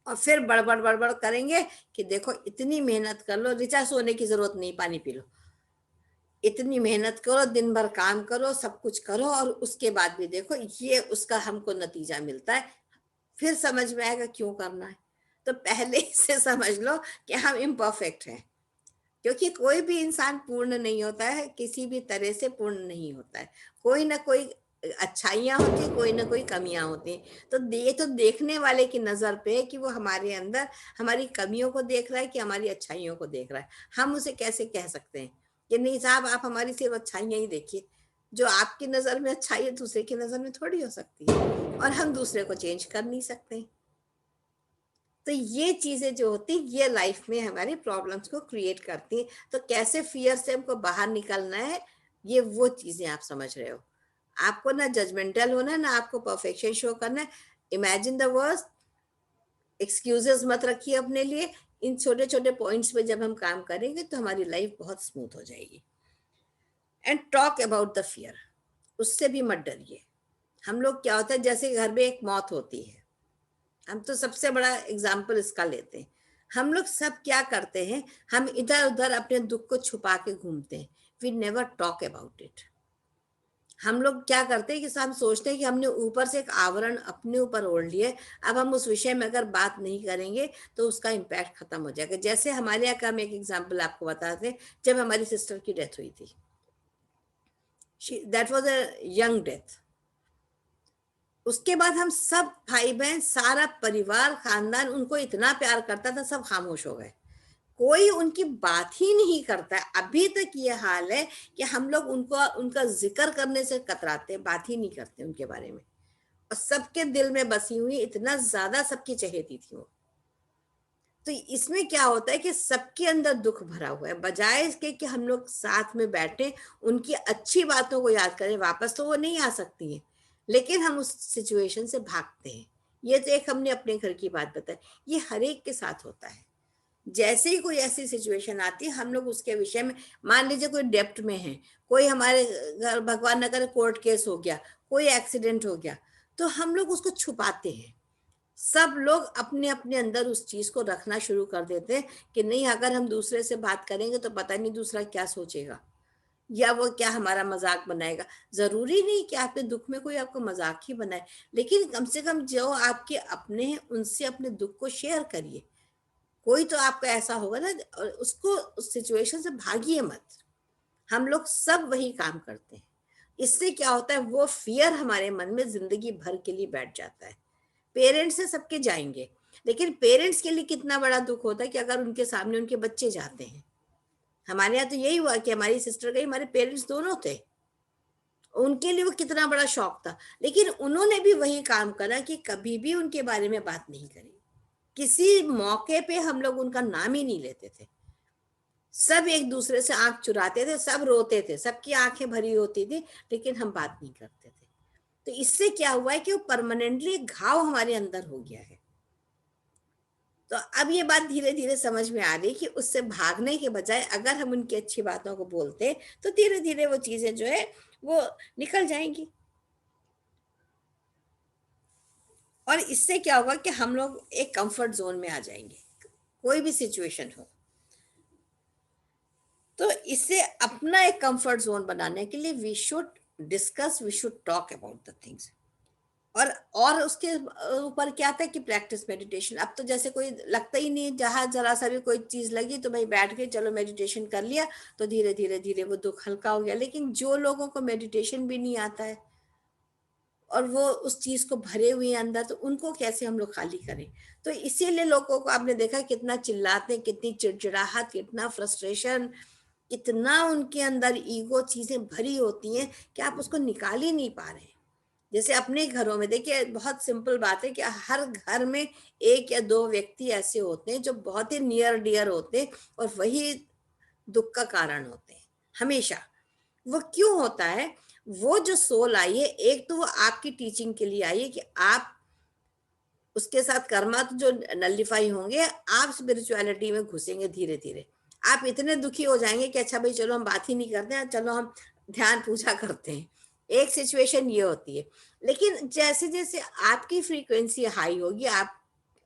और फिर बड़बड़ बड़बड़ करेंगे कि देखो इतनी मेहनत कर लो, ऋचा सोने की जरूरत नहीं, पानी पी लो, इतनी मेहनत करो, दिन भर काम करो, सब कुछ करो, और उसके बाद भी देखो ये उसका हमको नतीजा मिलता है। फिर समझ में आएगा क्यों करना है। तो पहले से समझ लो कि हम इम्परफेक्ट हैं, क्योंकि कोई भी इंसान पूर्ण नहीं होता है, किसी भी तरह से पूर्ण नहीं होता है, कोई ना कोई अच्छाइयां होती है, कोई ना कोई कमियां होती हैं। तो ये तो देखने वाले की नजर पे है कि वो हमारे अंदर हमारी कमियों को देख रहा है कि हमारी अच्छाइयों को देख रहा है। हम उसे कैसे कह सकते हैं कि नहीं साहब आप हमारी सिर्फ अच्छाइयां ही देखिए, जो आपकी नजर में अच्छाई है दूसरे की नजर में थोड़ी हो सकती है, और हम दूसरे को चेंज कर नहीं सकते। तो ये चीजें जो होती ये लाइफ में हमारी प्रॉब्लम्स को क्रिएट करती हैं। तो कैसे फियर से हमको बाहर निकलना है, ये वो चीजें आप समझ रहे हो। आपको ना जजमेंटल होना है, ना आपको परफेक्शन शो करना है। इमेजिन द वर्स्ट, एक्सक्यूजेस मत रखिए अपने लिए। इन छोटे छोटे पॉइंट्स पे जब हम काम करेंगे तो हमारी लाइफ बहुत स्मूथ हो जाएगी। And talk about the fear. उससे भी मत डरिए। हम लोग क्या होता है, जैसे घर में एक मौत होती है, हम तो सबसे बड़ा एग्जाम्पल इसका लेते हैं। हम लोग सब क्या करते हैं, हम इधर उधर अपने दुख को छुपा के घूमते हैं। We never talk about it. हम लोग क्या करते हैं कि हम सोचते हैं कि हमने ऊपर से एक आवरण अपने ऊपर ओढ़ लिए, अब हम उस विषय में अगर बात नहीं करेंगे तो उसका इम्पैक्ट खत्म हो जाएगा। जैसे हमारे यहाँ का हम एक एग्जाम्पल आपको बताते हैं, जब हमारी सिस्टर की डेथ हुई थी, that was a young death. उसके बाद हम सब भाई बहन, सारा परिवार, खानदान उनको इतना प्यार करता था, सब खामोश हो गए। कोई उनकी बात ही नहीं करता। अभी तक ये हाल है कि हम लोग उनको, उनका जिक्र करने से कतराते हैं, बात ही नहीं करते उनके बारे में। और सबके दिल में बसी हुई, इतना ज्यादा सबकी चहेती थी वो। तो इसमें क्या होता है कि सबके अंदर दुख भरा हुआ है, बजाय इसके कि हम लोग साथ में बैठे, उनकी अच्छी बातों को याद करें। वापस तो वो नहीं आ सकती है, लेकिन हम उस सिचुएशन से भागते हैं। ये तो एक हमने अपने घर की बात बताई, ये हर एक के साथ होता है। जैसे ही कोई ऐसी सिचुएशन आती है, हम लोग उसके विषय में, मान लीजिए कोई डेप्ट में है, कोई हमारे घर भगवान न करे कोर्ट केस हो गया, कोई एक्सीडेंट हो गया, तो हम लोग उसको छुपाते हैं। सब लोग अपने अपने अंदर उस चीज को रखना शुरू कर देते हैं कि नहीं, अगर हम दूसरे से बात करेंगे तो पता नहीं दूसरा क्या सोचेगा, या वो क्या हमारा मजाक बनाएगा। जरूरी नहीं कि आपके दुख में कोई आपको मजाक ही बनाए, लेकिन कम से कम जो आपके अपने हैं उनसे अपने दुख को शेयर करिए। कोई तो आपका ऐसा होगा ना, और उसको, उस सिचुएशन से भागिए मत। हम लोग सब वही काम करते हैं। इससे क्या होता है, वो फियर हमारे मन में जिंदगी भर के लिए बैठ जाता है। पेरेंट्स से सबके जाएंगे, लेकिन पेरेंट्स के लिए कितना बड़ा दुख होता है कि अगर उनके सामने उनके बच्चे जाते हैं। हमारे यहाँ तो यही हुआ कि हमारी सिस्टर गई, हमारे पेरेंट्स दोनों थे, उनके लिए वो कितना बड़ा शौक था, लेकिन उन्होंने भी वही काम करा कि कभी भी उनके बारे में बात नहीं करी। किसी मौके पे हम लोग उनका नाम ही नहीं लेते थे। सब एक दूसरे से आंख चुराते थे, सब रोते थे, सबकी आंखें भरी होती थी, लेकिन हम बात नहीं करते थे। तो इससे क्या हुआ है कि वो परमानेंटली घाव हमारे अंदर हो गया है। तो अब ये बात धीरे धीरे समझ में आ रही कि उससे भागने के बजाय अगर हम उनकी अच्छी बातों को बोलते तो धीरे धीरे वो चीजें जो है वो निकल जाएंगी। और इससे क्या होगा कि हम लोग एक कंफर्ट जोन में आ जाएंगे, कोई भी सिचुएशन हो। तो इससे अपना एक कंफर्ट जोन बनाने के लिए we should discuss, we should talk about the things. और उसके ऊपर क्या था कि प्रैक्टिस मेडिटेशन। अब तो जैसे कोई लगता ही नहीं, जहां जरा सा भी कोई चीज लगी तो भाई बैठ के चलो मेडिटेशन कर लिया, तो धीरे धीरे धीरे वो दुख हल्का हो गया। लेकिन जो लोगों को मेडिटेशन भी नहीं आता है और वो उस चीज को भरे हुए अंदर, तो उनको कैसे हम लोग खाली करें। तो इसीलिए लोगों को आपने देखा कितना चिल्लाते हैं, कितनी चिड़चिड़ाहट, कितना फ्रस्ट्रेशन, कितना उनके अंदर ईगो चीजें भरी होती हैं कि आप उसको निकाल ही नहीं पा रहे हैं। जैसे अपने घरों में देखिए, बहुत सिंपल बात है कि हर घर में एक या दो व्यक्ति ऐसे होते हैं जो बहुत ही नियर डियर होते हैं, और वही दुख का कारण होते हैं हमेशा। वो क्यों होता है? वो जो सोल आई है, एक तो वो आपकी टीचिंग के लिए आई है कि आप उसके साथ कर्मा तो जो नलिफाई होंगे, आप स्पिरिचुअलिटी में घुसेंगे धीरे धीरे। आप इतने दुखी हो जाएंगे कि अच्छा भाई चलो हम बात ही नहीं करते हैं, चलो हम ध्यान पूजा करते हैं। एक सिचुएशन ये होती है। लेकिन जैसे जैसे आपकी फ्रीक्वेंसी हाई होगी, आप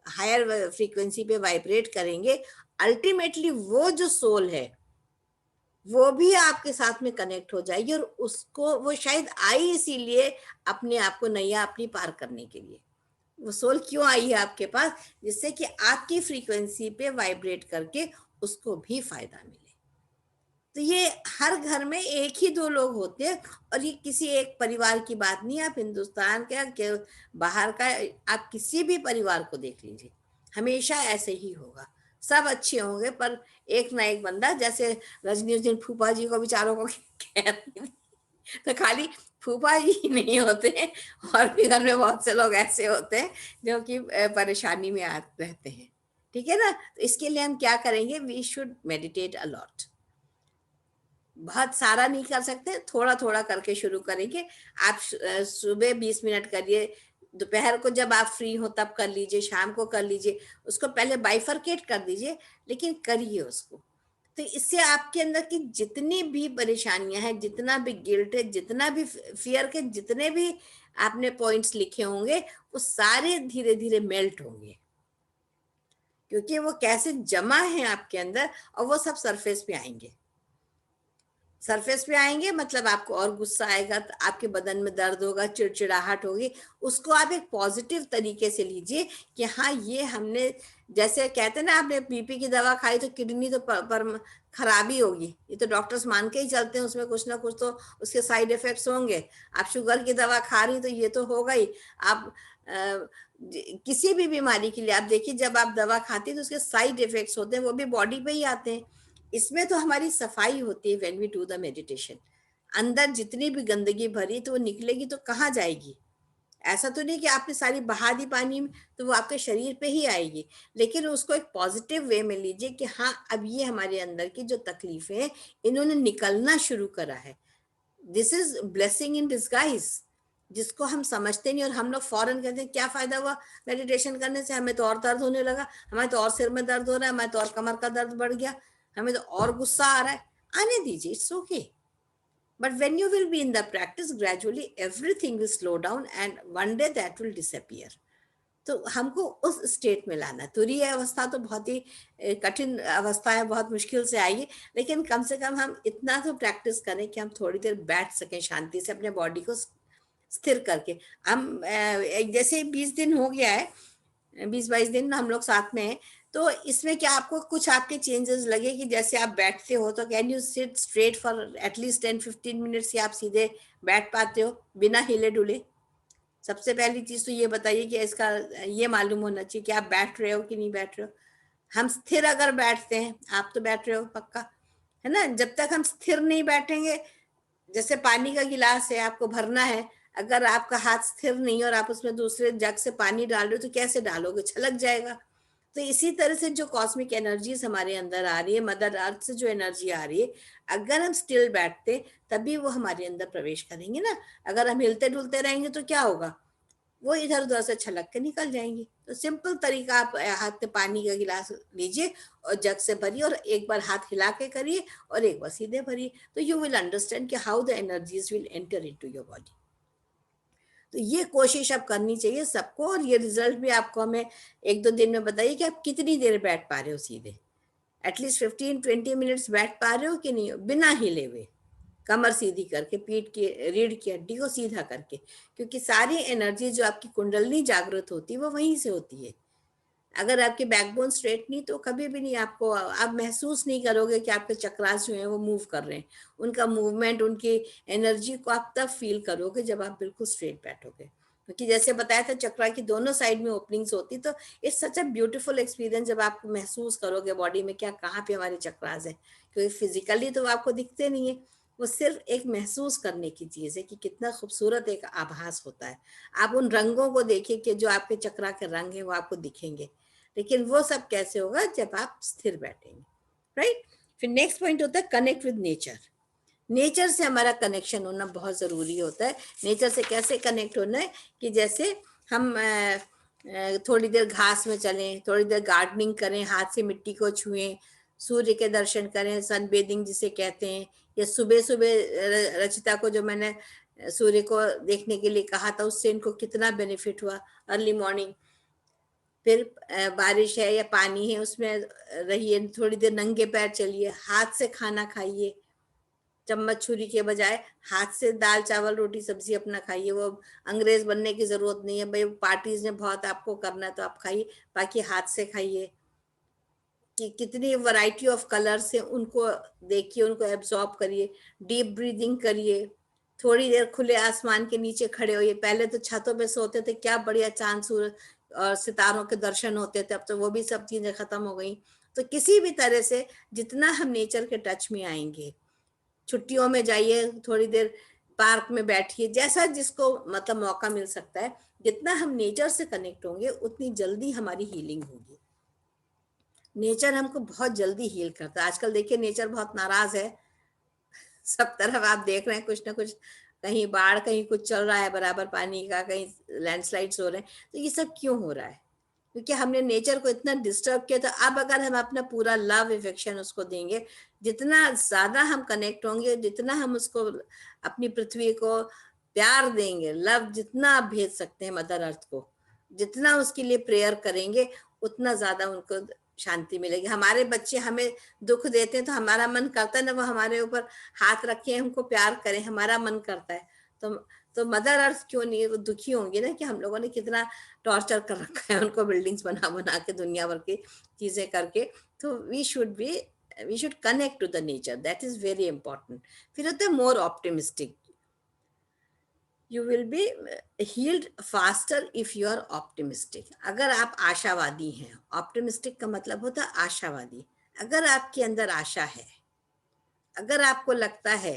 हायर फ्रीक्वेंसी पे वाइब्रेट करेंगे, अल्टीमेटली वो जो सोल है वो भी आपके साथ में कनेक्ट हो जाएगी, और उसको, वो शायद आई इसीलिए अपने आप को नैया अपनी पार करने के लिए। वो सोल क्यों आई है आपके पास? जिससे कि आपकी फ्रीक्वेंसी पे वाइब्रेट करके उसको भी फायदा मिले। तो ये हर घर में एक ही दो लोग होते हैं, और ये किसी एक परिवार की बात नहीं। आप हिंदुस्तान के बाहर का आप किसी भी परिवार को देख लीजिए, हमेशा ऐसे ही होगा। सब अच्छे होंगे, पर एक ना एक बंदा, जैसे रजनी उस दिन फूफा जी को बेचारों को कह रही थी, तो खाली फूफा जी नहीं होते हैं, और भी घर में बहुत से लोग ऐसे होते हैं जो कि परेशानी में रहते हैं। ठीक है ना? तो इसके लिए हम क्या करेंगे? We should meditate a lot. बहुत सारा नहीं कर सकते, थोड़ा थोड़ा करके शुरू करेंगे। आप सुबह 20 मिनट करिए, दोपहर को जब आप फ्री हो तब कर लीजिए, शाम को कर लीजिए। उसको पहले बाइफरकेट कर दीजिए, लेकिन करिए उसको। तो इससे आपके अंदर की जितनी भी परेशानियां हैं, जितना भी गिल्ट है, जितना भी फियर के जितने भी आपने पॉइंट्स लिखे होंगे, वो सारे धीरे धीरे मेल्ट होंगे, क्योंकि वो कैसे जमा है आपके अंदर, और वो सब सरफेस पे आएंगे। सरफेस पे आएंगे मतलब आपको और गुस्सा आएगा, तो आपके बदन में दर्द होगा, चिड़चिड़ाहट होगी। उसको आप एक पॉजिटिव तरीके से लीजिए कि हाँ, ये हमने, जैसे कहते हैं ना, आपने बीपी की दवा खाई तो किडनी तो पर खराबी होगी, ये तो डॉक्टर्स मान के ही चलते हैं, उसमें कुछ ना कुछ तो उसके साइड इफेक्ट्स होंगे। आप शुगर की दवा खा रही तो ये तो होगा ही। आप किसी भी बीमारी के लिए आप देखिए, जब आप दवा खाती है तो उसके साइड इफेक्ट्स होते हैं, वो भी बॉडी पे ही आते हैं। इसमें तो हमारी सफाई होती है when we do the meditation. अंदर जितनी भी गंदगी भरी तो वो निकलेगी तो कहाँ जाएगी? ऐसा तो नहीं कि आपने सारी बहा दी पानी में, तो वो आपके शरीर पे ही आएगी। लेकिन उसको एक पॉजिटिव वे में लीजिए कि हाँ, अब ये हमारे अंदर की जो तकलीफें हैं, इन्होंने निकलना शुरू करा है। This is blessing in disguise, जिसको हम समझते नहीं, और हम लोग फौरन कहते हैं क्या फायदा हुआ मेडिटेशन करने से, हमें तो और दर्द होने लगा, हमें तो और सिर में दर्द हो रहा है, हमें तो और कमर का दर्द बढ़ गया, हमें तो और गुस्सा आ रहा है। आने दीजिए, it's okay. But when you will be in the practice, gradually everything will slow down and one day that will disappear. तो हमको उस स्टेट में लाना। तुरीय अवस्था तो बहुत ही कठिन अवस्था है, बहुत मुश्किल से आएगी, लेकिन कम से कम हम इतना तो प्रैक्टिस करें कि हम थोड़ी देर बैठ सकें शांति से, अपने बॉडी को स्थिर करके। हम जैसे 20 दिन हो गया है, 20-22 दिन हम लोग साथ में हैं, तो इसमें क्या आपको कुछ आपके चेंजेस लगे कि जैसे आप बैठते हो तो can you sit straight for at least 10-15 minutes, या आप सीधे बैठ पाते हो बिना हिले डुले? सबसे पहली चीज तो ये बताइए कि इसका ये मालूम होना चाहिए कि आप बैठ रहे हो कि नहीं बैठ रहे हो। हम स्थिर अगर बैठते हैं, आप तो बैठ रहे हो पक्का, है ना? जब तक हम स्थिर नहीं बैठेंगे, जैसे पानी का गिलास है, आपको भरना है, अगर आपका हाथ स्थिर नहीं और आप उसमें दूसरे जग से पानी डाल रहे हो तो कैसे डालोगे? छलक जाएगा। तो इसी तरह से जो कॉस्मिक एनर्जीज हमारे अंदर आ रही है, मदर अर्थ से जो एनर्जी आ रही है, अगर हम स्टिल बैठते तभी वो हमारे अंदर प्रवेश करेंगे ना। अगर हम हिलते डुलते रहेंगे तो क्या होगा? वो इधर उधर से छलक के निकल जाएंगी। तो सिंपल तरीका, आप हाथ में पानी का गिलास लीजिए और जग से भरिए, और एक बार हाथ हिला के करिए और एक बार सीधे भरिए, तो यू विल अंडरस्टैंड कि how the energies will enter into your body. तो ये कोशिश अब करनी चाहिए सबको, और ये रिजल्ट भी आपको हमें 1-2 दिन में बताइए कि आप कितनी देर बैठ पा रहे हो सीधे। एटलीस्ट 15-20 मिनट्स बैठ पा रहे हो कि नहीं, बिना हिले हुए, कमर सीधी करके, पीठ की रीढ़ की हड्डी को सीधा करके, क्योंकि सारी एनर्जी जो आपकी कुंडलनी जागृत होती है वो वहीं से होती है। अगर आपकी बैकबोन स्ट्रेट नहीं, तो कभी भी नहीं आपको, आप महसूस नहीं करोगे कि आपके चक्रास जो है वो मूव कर रहे हैं। उनका मूवमेंट, उनकी एनर्जी को आप तब फील करोगे जब आप बिल्कुल स्ट्रेट बैठोगे। क्योंकि जैसे बताया था, चक्रा की दोनों साइड में ओपनिंग्स होती, तो it's such a beautiful experience जब आप महसूस करोगे बॉडी में क्या, कहाँ पे हमारे चक्रास है। क्योंकि फिजिकली तो आपको दिखते नहीं है, वो सिर्फ एक महसूस करने की चीज है कि कितना खूबसूरत एक आभास होता है। आप उन रंगों को देखिए कि जो आपके चक्रा के रंग है वो आपको दिखेंगे, लेकिन वो सब कैसे होगा? जब आप स्थिर बैठेंगे, राइट? फिर नेक्स्ट पॉइंट होता है कनेक्ट विद नेचर। नेचर से हमारा कनेक्शन होना बहुत ज़रूरी होता है। नेचर से कैसे कनेक्ट होना है कि जैसे हम थोड़ी देर घास में चलें, थोड़ी देर गार्डनिंग करें, हाथ से मिट्टी को छुएं, सूर्य के दर्शन करें, सन बेदिंग जिसे कहते हैं, या सुबह सुबह रचिता को जो मैंने सूर्य को देखने के लिए कहा था, उससे इनको कितना बेनिफिट हुआ, अर्ली मॉर्निंग। फिर बारिश है या पानी है उसमें रहिए, थोड़ी देर नंगे पैर चलिए, हाथ से खाना खाइए, चम्मच छुरी के बजाय हाथ से दाल चावल रोटी सब्जी अपना खाइए। वो अंग्रेज बनने की जरूरत नहीं है भाई, पार्टीज ने बहुत आपको करना है तो आप खाइए, बाकी हाथ से खाइए। कि कितनी वैरायटी ऑफ कलर्स है, उनको देखिए, उनको एब्जॉर्ब करिए, डीप ब्रीदिंग करिए, थोड़ी देर खुले आसमान के नीचे खड़े होइए। पहले तो छतों पे सोते थे, क्या बढ़िया चांद सूरज और सितारों के दर्शन होते थे, अब तो वो भी सब चीजें खत्म हो गई। तो किसी भी तरह से जितना हम नेचर के टच में आएंगे, छुट्टियों में जाइए, थोड़ी देर पार्क में बैठिए, जैसा जिसको मतलब मौका मिल सकता है, जितना हम नेचर से कनेक्ट होंगे उतनी जल्दी हमारी हीलिंग होगी। नेचर हमको बहुत जल्दी हील करता है। आजकल देखिए नेचर बहुत नाराज है, सब तरफ आप देख रहे हैं कुछ ना कुछ, कहीं बाढ़, कहीं कुछ चल रहा है बराबर पानी का, कहीं लैंडस्लाइड्स हो रहे हैं। तो ये सब क्यों हो रहा है? क्योंकि हमने नेचर को इतना डिस्टर्ब किया। तो अब अगर हम अपना पूरा लव इफेक्शन उसको देंगे, जितना ज्यादा हम कनेक्ट होंगे, जितना हम उसको अपनी पृथ्वी को प्यार देंगे, लव जितना आप भेज सकते हैं मदर अर्थ को, जितना उसके लिए प्रेयर करेंगे, उतना ज्यादा उनको शांति मिलेगी। हमारे बच्चे हमें दुख देते हैं तो हमारा मन करता है ना वो हमारे ऊपर हाथ रखे हमको प्यार करें, हमारा मन करता है। तो मदर अर्थ क्यों नहीं, वो दुखी होंगे ना कि हम लोगों ने कितना टॉर्चर कर रखा है उनको, बिल्डिंग्स बना बना के, दुनिया भर की चीजें करके। तो we should connect to the nature, that is very important. फिर होते हैं more optimistic. You will be healed faster if you are optimistic. अगर आप आशावादी हैं, ऑप्टिमिस्टिक का मतलब होता है आशावादी। अगर आपके अंदर आशा है, अगर आपको लगता है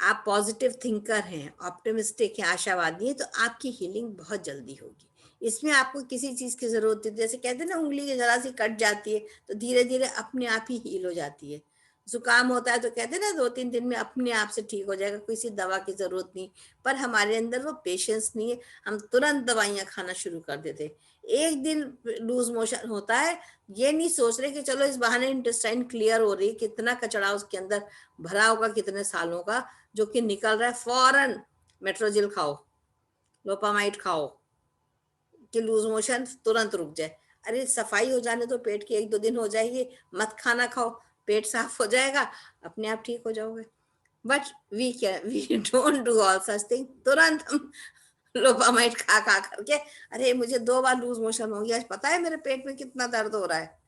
आप पॉजिटिव थिंकर हैं, ऑप्टिमिस्टिक हैं, आशावादी हैं, तो आपकी हीलिंग बहुत जल्दी होगी। इसमें आपको किसी चीज की जरूरत है, जैसे कहते हैं ना उंगली की जरा सी कट जाती है तो धीरे धीरे अपने आप ही हील हो जाती है। जुकाम होता है तो कहते हैं ना 2-3 दिन में अपने आप से ठीक हो जाएगा, किसी दवा की जरूरत नहीं। पर हमारे अंदर वो पेशेंस नहीं है, हम तुरंत दवाइयां खाना शुरू कर देते। एक दिन लूज मोशन होता है, ये नहीं सोच रहे कि चलो इस बहाने इंटेस्टाइन क्लियर हो रही है, कितना कचरा उसके अंदर भरा होगा कितने सालों का जो कि निकल रहा है, फौरन मेट्रोजिल खाओ, लोपामाइड खाओ कि लूज मोशन तुरंत रुक जाए। अरे सफाई हो जाने तो पेट की 1-2 दिन हो जाएगी, मत खाना खाओ, पेट साफ हो जाएगा, अपने आप ठीक हो जाओगे। But we don't do all such thing. तुरंत हम लोपामाइड खा करके, अरे मुझे 2 बार लूज मोशन हो गया, आज पता है मेरे पेट में कितना दर्द हो रहा है।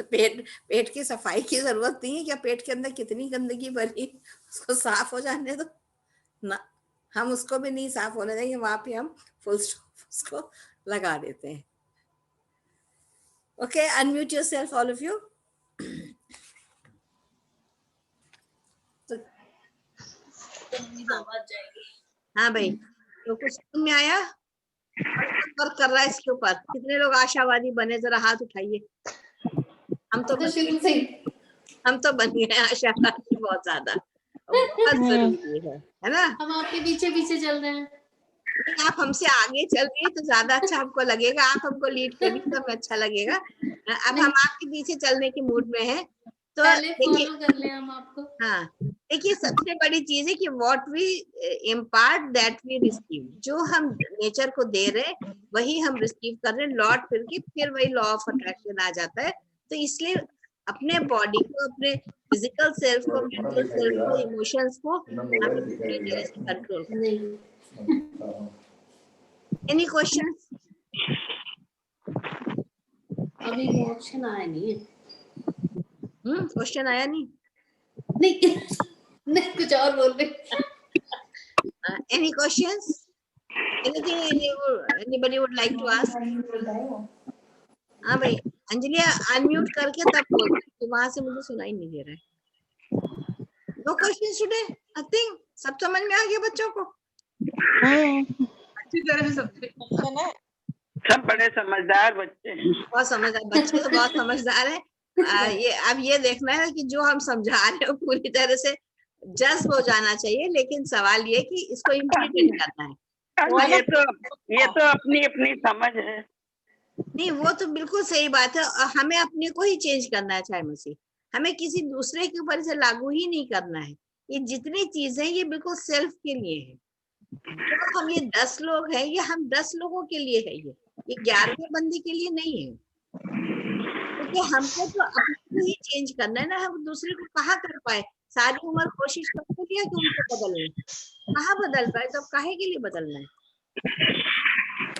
पेट की सफाई की जरूरत नहीं है क्या? पेट के अंदर कितनी गंदगी भरी, उसको साफ हो जाने दो ना। हम उसको भी नहीं साफ होने देंगे, वहां पे हम फुल स्टॉप उसको लगा देते हैं। Okay, unmute yourself all of you. हाँ भाई, तो कुछ समझ में आया? वर्क कर रहा है इसके ऊपर। कितने लोग आशावादी बने, जरा हाथ उठाइए। हम तो बन गए आशावादी बहुत ज्यादा, बहुत जरूरी है ना। हम आपके पीछे पीछे चल रहे हैं। आप हमसे आगे चल रही है तो ज्यादा अच्छा हमको लगेगा, आप हमको लीड करिए तो हमें अच्छा लगेगा। अब हम आपके पीछे चलने के मूड में हैं, तो देखिए कर ले हम आपको। हाँ, देखिए सबसे बड़ी चीज है कि what we impart that we receive. जो हम नेचर को दे रहे हैं वही हम रिसीव कर रहे हैं, लौट फिर वही लॉ ऑफ अट्रैक्शन आ जाता है। तो इसलिए अपने बॉडी को, अपने फिजिकल सेल्फ को, मेंटल सेल्फ को, इमोशंस को कंट्रोल करें। Any questions? अभी ऑप्शन आया नहीं है। क्वेश्चन आया नहीं? नहीं कुछ और बोल रहे। Any questions? Anything anybody would like to ask? हाँ भाई, अंजलि अनम्यूट करके तब बोल, वहां से मुझे सुनाई नहीं दे रहा है। No questions today? Nothing? सब समझ में आ गया बच्चों को? अच्छी तरह से सब बड़े समझदार बच्चे हैं। बहुत समझदार बच्चे, तो बहुत समझदार है। अब ये देखना है कि जो हम समझा रहे हो पूरी तरह से जज्ब हो जाना चाहिए, लेकिन सवाल ये कि इसको इम्प्लीमेंट करना है। ये तो अपनी अपनी समझ है। नहीं, वो तो बिल्कुल सही बात है। हमें अपने को ही चेंज करना है, चाहे मसीह, हमें किसी दूसरे के ऊपर से लागू ही नहीं करना है। ये जितनी चीजें ये बिल्कुल सेल्फ के लिए है। तो हम ये 10 लोग हैं, ये हम 10 लोगों के लिए है, ये 11वें बंदे के लिए नहीं है। क्योंकि हमको तो अपने को ही चेंज करना है ना, हम दूसरे को कहाँ कर पाए। सारी उम्र कोशिश करते किया कि उनको बदलना, कहाँ बदल पाए, तब काहे के लिए बदलना है।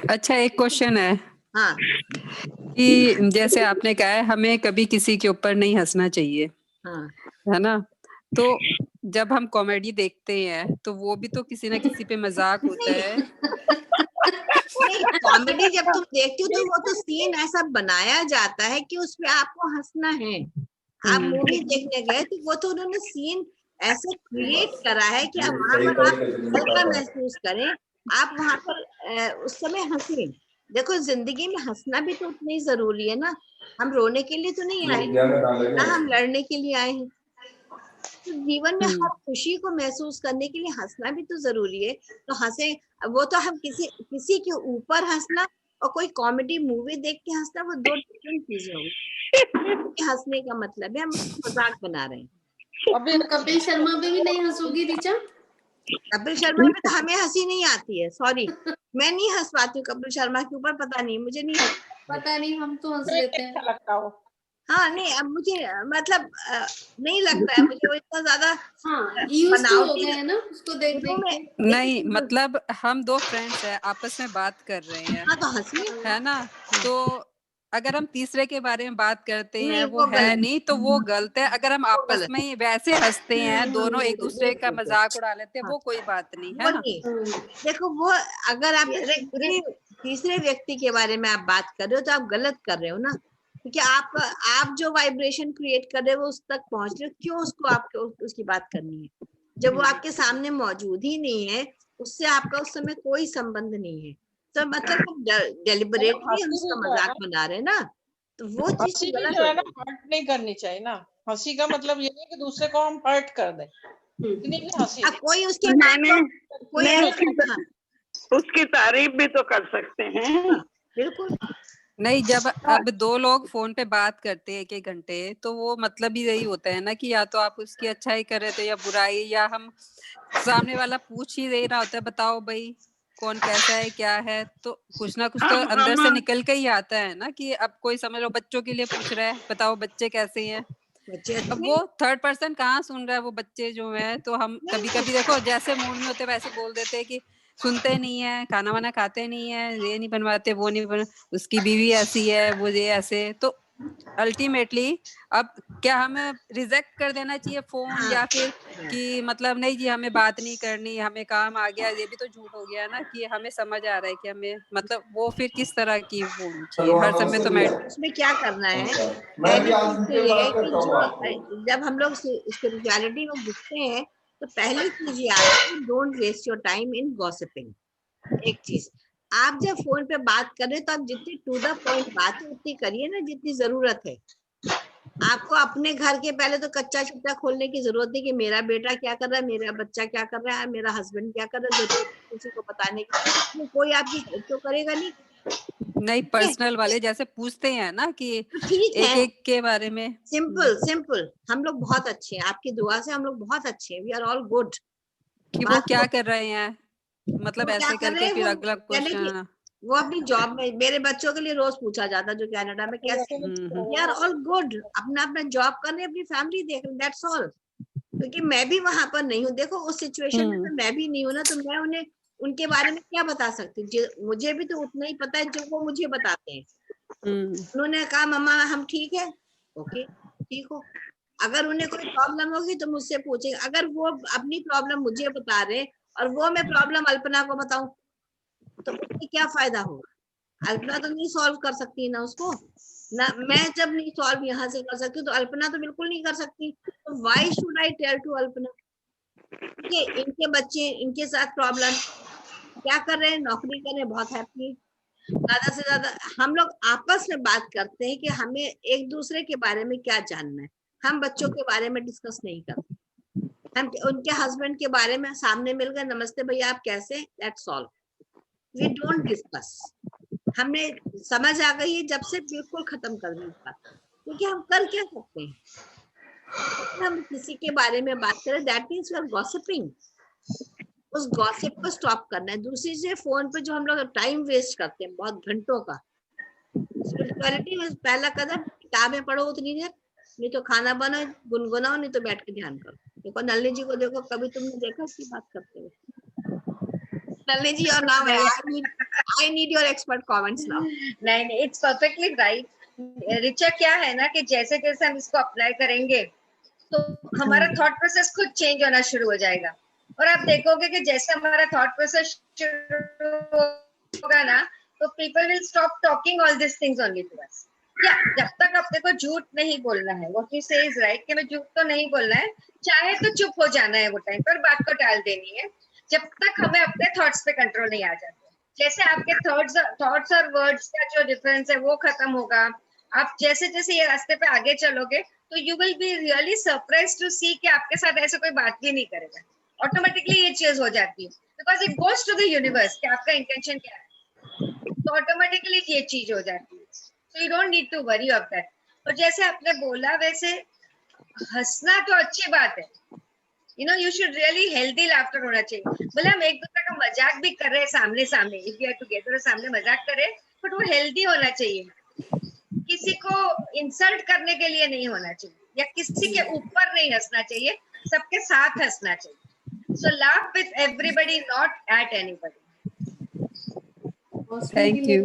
अच्छा, एक क्वेश्चन है। हाँ, कि जैसे आपने कहा है हमें कभी किसी के ऊपर नहीं हंसना चाहिए, हाँ, है ना। तो जब हम कॉमेडी देखते हैं तो वो भी तो किसी ना किसी पे मजाक होता है। कॉमेडी जब तुम देखती हो तो वो तो सीन ऐसा बनाया जाता है कि उसमें आपको हंसना है। आप मूवी देखने गए तो वो तो उन्होंने सीन ऐसे क्रिएट करा है कि आप वहां पर आप हल्का महसूस करें, आप वहां पर उस समय हंसे। देखो, जिंदगी में हंसना भी तो उतना ही जरूरी है ना। हम रोने के लिए तो नहीं आए ना, हम लड़ने के लिए आए हैं। तो जीवन में हर खुशी को महसूस करने के लिए हंसना भी तो जरूरी है। तो हंसे, वो तो हम किसी के ऊपर हंसना और कोई कॉमेडी मूवी देख के हंसना, वो दो डिफरेंट चीजें होंगी। हंसने का मतलब है हम उसको मजाक बना रहे हैं। अभी कपिल शर्मा पे भी नहीं हंसोगी ऋचा? कपिल शर्मा में तो हमें हंसी नहीं आती है, सॉरी मैं नहीं हंस पाती हूँ कपिल शर्मा के ऊपर, पता नहीं मुझे नहीं हंस। पता नहीं, हम तो हंस नहीं लेते अच्छा हैं। लगता हो। हाँ नहीं, अब मुझे मतलब नहीं लगता है मुझे वो इतना ज्यादा हाँ, यूज टू हो गए हैं ना उसको देख देख के। नहीं मतलब हम दो फ्रेंड्स हैं, आपस में बात कर रहे हैं, हाँ तो हंसिए। है ना? तो अगर हम तीसरे के बारे में बात करते हैं, नहीं, वो है गलत। नहीं, तो वो गलत है। अगर हम आपस गलत। में ही वैसे हंसते हैं, दोनों एक दूसरे का मजाक उड़ा लेते हैं, हाँ, वो कोई बात नहीं वो है ना। नहीं, देखो वो अगर आप तीसरे व्यक्ति के बारे में आप बात कर रहे हो तो आप गलत कर रहे हो ना, क्योंकि आप जो वाइब्रेशन क्रिएट कर रहे हो उस तक पहुंच रहे हो, क्यों उसको आपको उसकी बात करनी है जब वो आपके सामने मौजूद ही नहीं है, उससे आपका उस समय कोई संबंध नहीं है। तो मतलब डेलिबरेटली हम हंसी भी उसका जो है मजाक ना, बना रहे हैं ना, तो वो चीज हंसी भी गलत जो हो है ना जाएगी। हर्ट नहीं करनी चाहिए ना। हंसी का मतलब ये नहीं कि दूसरे को हम हर्ट कर दें, इतनी भी हंसी अब कोई उसके नहीं, कोई नहीं, ऐसा, हाँ, उसकी तारीफ भी तो कर सकते हैं। बिल्कुल। नहीं, जब अब दो लोग फोन पे बात करते हैं 1-1 घंटे, तो वो मतलब ही यही होता है ना कि या तो आप उसकी अच्छाई कर रहे थे या बुराई, या हम सामने वाला पूछ ही दे रहा होता है, बताओ भाई कौन कैसा है क्या है, तो कुछ ना कुछ तो अंदर से निकल के ही आता है ना कि अब कोई समझ लो बच्चों के लिए पूछ रहा है, बताओ बच्चे कैसे हैं। बच्चे अब अच्छे वो थर्ड पर्सन कहाँ सुन रहा है, वो बच्चे जो है, तो हम कभी कभी देखो जैसे मूड में होते वैसे बोल देते हैं कि सुनते नहीं है, खाना वाना खाते नहीं है, ये नहीं बनवाते, वो नहीं बन, उसकी बीवी ऐसी है, वो ये ऐसे। तो अल्टीमेटली अब क्या हमें रिजेक्ट कर देना चाहिए फोन, या फिर कि मतलब नहीं जी हमें बात नहीं करनी, हमें काम आ गया, ये भी तो झूठ हो गया ना कि हमें समझ आ रहा है कि हमें मतलब वो फिर किस तरह की वो होनी चाहिए हर समय तो मैं उसमें क्या करना है, पहली चीज तो ये है कि जो जब हम लोग स्पिरिचुअलिटी में घुसते हैं तो पहली चीज ये आती है, don't waste your time in gossiping. एक चीज, आप जब फोन पे बात कर रहे हो तो आप जितनी टू द पॉइंट बात है उतनी करिए ना जितनी जरूरत है। आपको अपने घर के पहले तो कच्चा चिट्ठा खोलने की जरूरत नहीं कि मेरा बेटा क्या कर रहा है, मेरा बच्चा क्या कर रहा है, मेरा हस्बैंड क्या कर रहा है, जरूरत किसी को बताने की, कोई आपकी हेल्प तो करेगा नहीं। नहीं, पर्सनल वाले जैसे पूछते हैं ना कि तो ठीक है, एक एक के बारे में। सिंपल हम लोग बहुत अच्छे हैं, आपकी दुआ से हम लोग बहुत अच्छे हैं, वी आर ऑल गुड। कि वो क्या कर रहे हैं, मतलब वो क्या ऐसे कर रहे करके हैं, फिर वो अगला यानी कि क्वेश्चन। वो अपनी जॉब में, मेरे बच्चों के लिए रोज पूछा जाता जो कनाडा में कैसे, वी आर ऑल गुड, अपना अपना जॉब कर रहे हैं, अपनी फैमिली देख रहे, दैट्स ऑल। क्योंकि मैं भी वहां पर नहीं हूँ, देखो उस सिचुएशन में तो मैं भी नहीं हूँ ना, तो मैं उन्हें उनके बारे में क्या बता सकती हूँ, मुझे भी तो उतना ही पता है जो वो मुझे बताते हैं। उन्होंने कहा मम्मा हम ठीक है, ओके ठीक हो, अगर उन्हें कोई प्रॉब्लम होगी तो मुझसे पूछेंगे, अगर वो अपनी प्रॉब्लम मुझे बता रहे और वो मैं प्रॉब्लम अल्पना को बताऊं तो उससे क्या फायदा होगा, अल्पना तो नहीं सॉल्व कर सकती ना उसको, ना मैं जब नहीं सॉल्व यहाँ से कर सकती तो अल्पना तो बिल्कुल नहीं कर सकती, तो why should I tell to Alpana. ठीक है, इनके बच्चे, इनके साथ प्रॉब्लम, क्या कर रहे हैं, नौकरी कर रहे हैं, बहुत हैप्पी। ज्यादा से ज्यादा हम लोग आपस में बात करते हैं कि हमें एक दूसरे के बारे में क्या जानना है, हम बच्चों के बारे में डिस्कस नहीं करते, हम उनके हस्बैंड के बारे में सामने मिल गए, नमस्ते भैया आप कैसे, that's all, we don't discuss. हमें समझ आ गई है जब से, बिल्कुल खत्म कर दी बात, क्योंकि हम कर क्या सकते हैं, हम किसी के बारे में बात करें that means we are gossiping, उस गॉसिप को स्टॉप करना है। दूसरी से फोन पे जो हम लोग टाइम वेस्ट करते हैं बहुत घंटों का, स्पिरिचुअलिटी में पहला कदम किताबें पढ़ो उतनी देर, नहीं तो खाना बनाओ गुनगुनाओ, नहीं तो बैठ के ध्यान करो। देखो नलिनी जी को देखो, कभी तुमने देखा उसकी बात करते हुए? नलिनी जी और now I need your expert comments now. नहीं, इट्स परफेक्टली राइट। रिचा क्या है ना कि जैसे जैसे हम इसको अप्लाई करेंगे तो हमारा थॉट प्रोसेस खुद चेंज होना शुरू हो जाएगा, और आप देखोगे कि जैसे हमारा थॉट प्रोसेस शुरू होगा ना तो people will stop talking all this things only to us. या जब तक अपने को झूठ नहीं बोलना है, what you say is right, कि हमें झूठ तो नहीं बोलना है, चाहे तो चुप हो जाना है वो टाइम पर, बात को टाल देनी है, जब तक हमें अपने थॉट्स पे कंट्रोल नहीं आ जाता। जैसे आपके थॉट्स और वर्ड्स का जो डिफरेंस है वो खत्म होगा, आप जैसे जैसे ये रास्ते पे आगे चलोगे तो you will be really surprise to see कि आपके साथ ऐसे कोई बात भी नहीं करेगा, ऑटोमेटिकली ये चीज हो जाती है, because it goes to the universe कि आपका इंटेंशन क्या है, तो ऑटोमेटिकली ये चीज हो जाती है। So you don't need to worry of that. और जैसे आपने बोला वैसे हंसना तो अच्छी बात है, you know you should really healthy laughter होना चाहिए। बोले हम एक दूसरे का मजाक भी कर रहे हैं सामने सामने, इफ यू आर टुगेदर सामने मजाक करे, बट वो हेल्दी होना चाहिए, किसी को इंसल्ट करने के लिए नहीं होना चाहिए, या किसी के ऊपर नहीं हंसना चाहिए, सबके साथ हंसना चाहिए। So laugh with everybody, not at anybody. Thank you.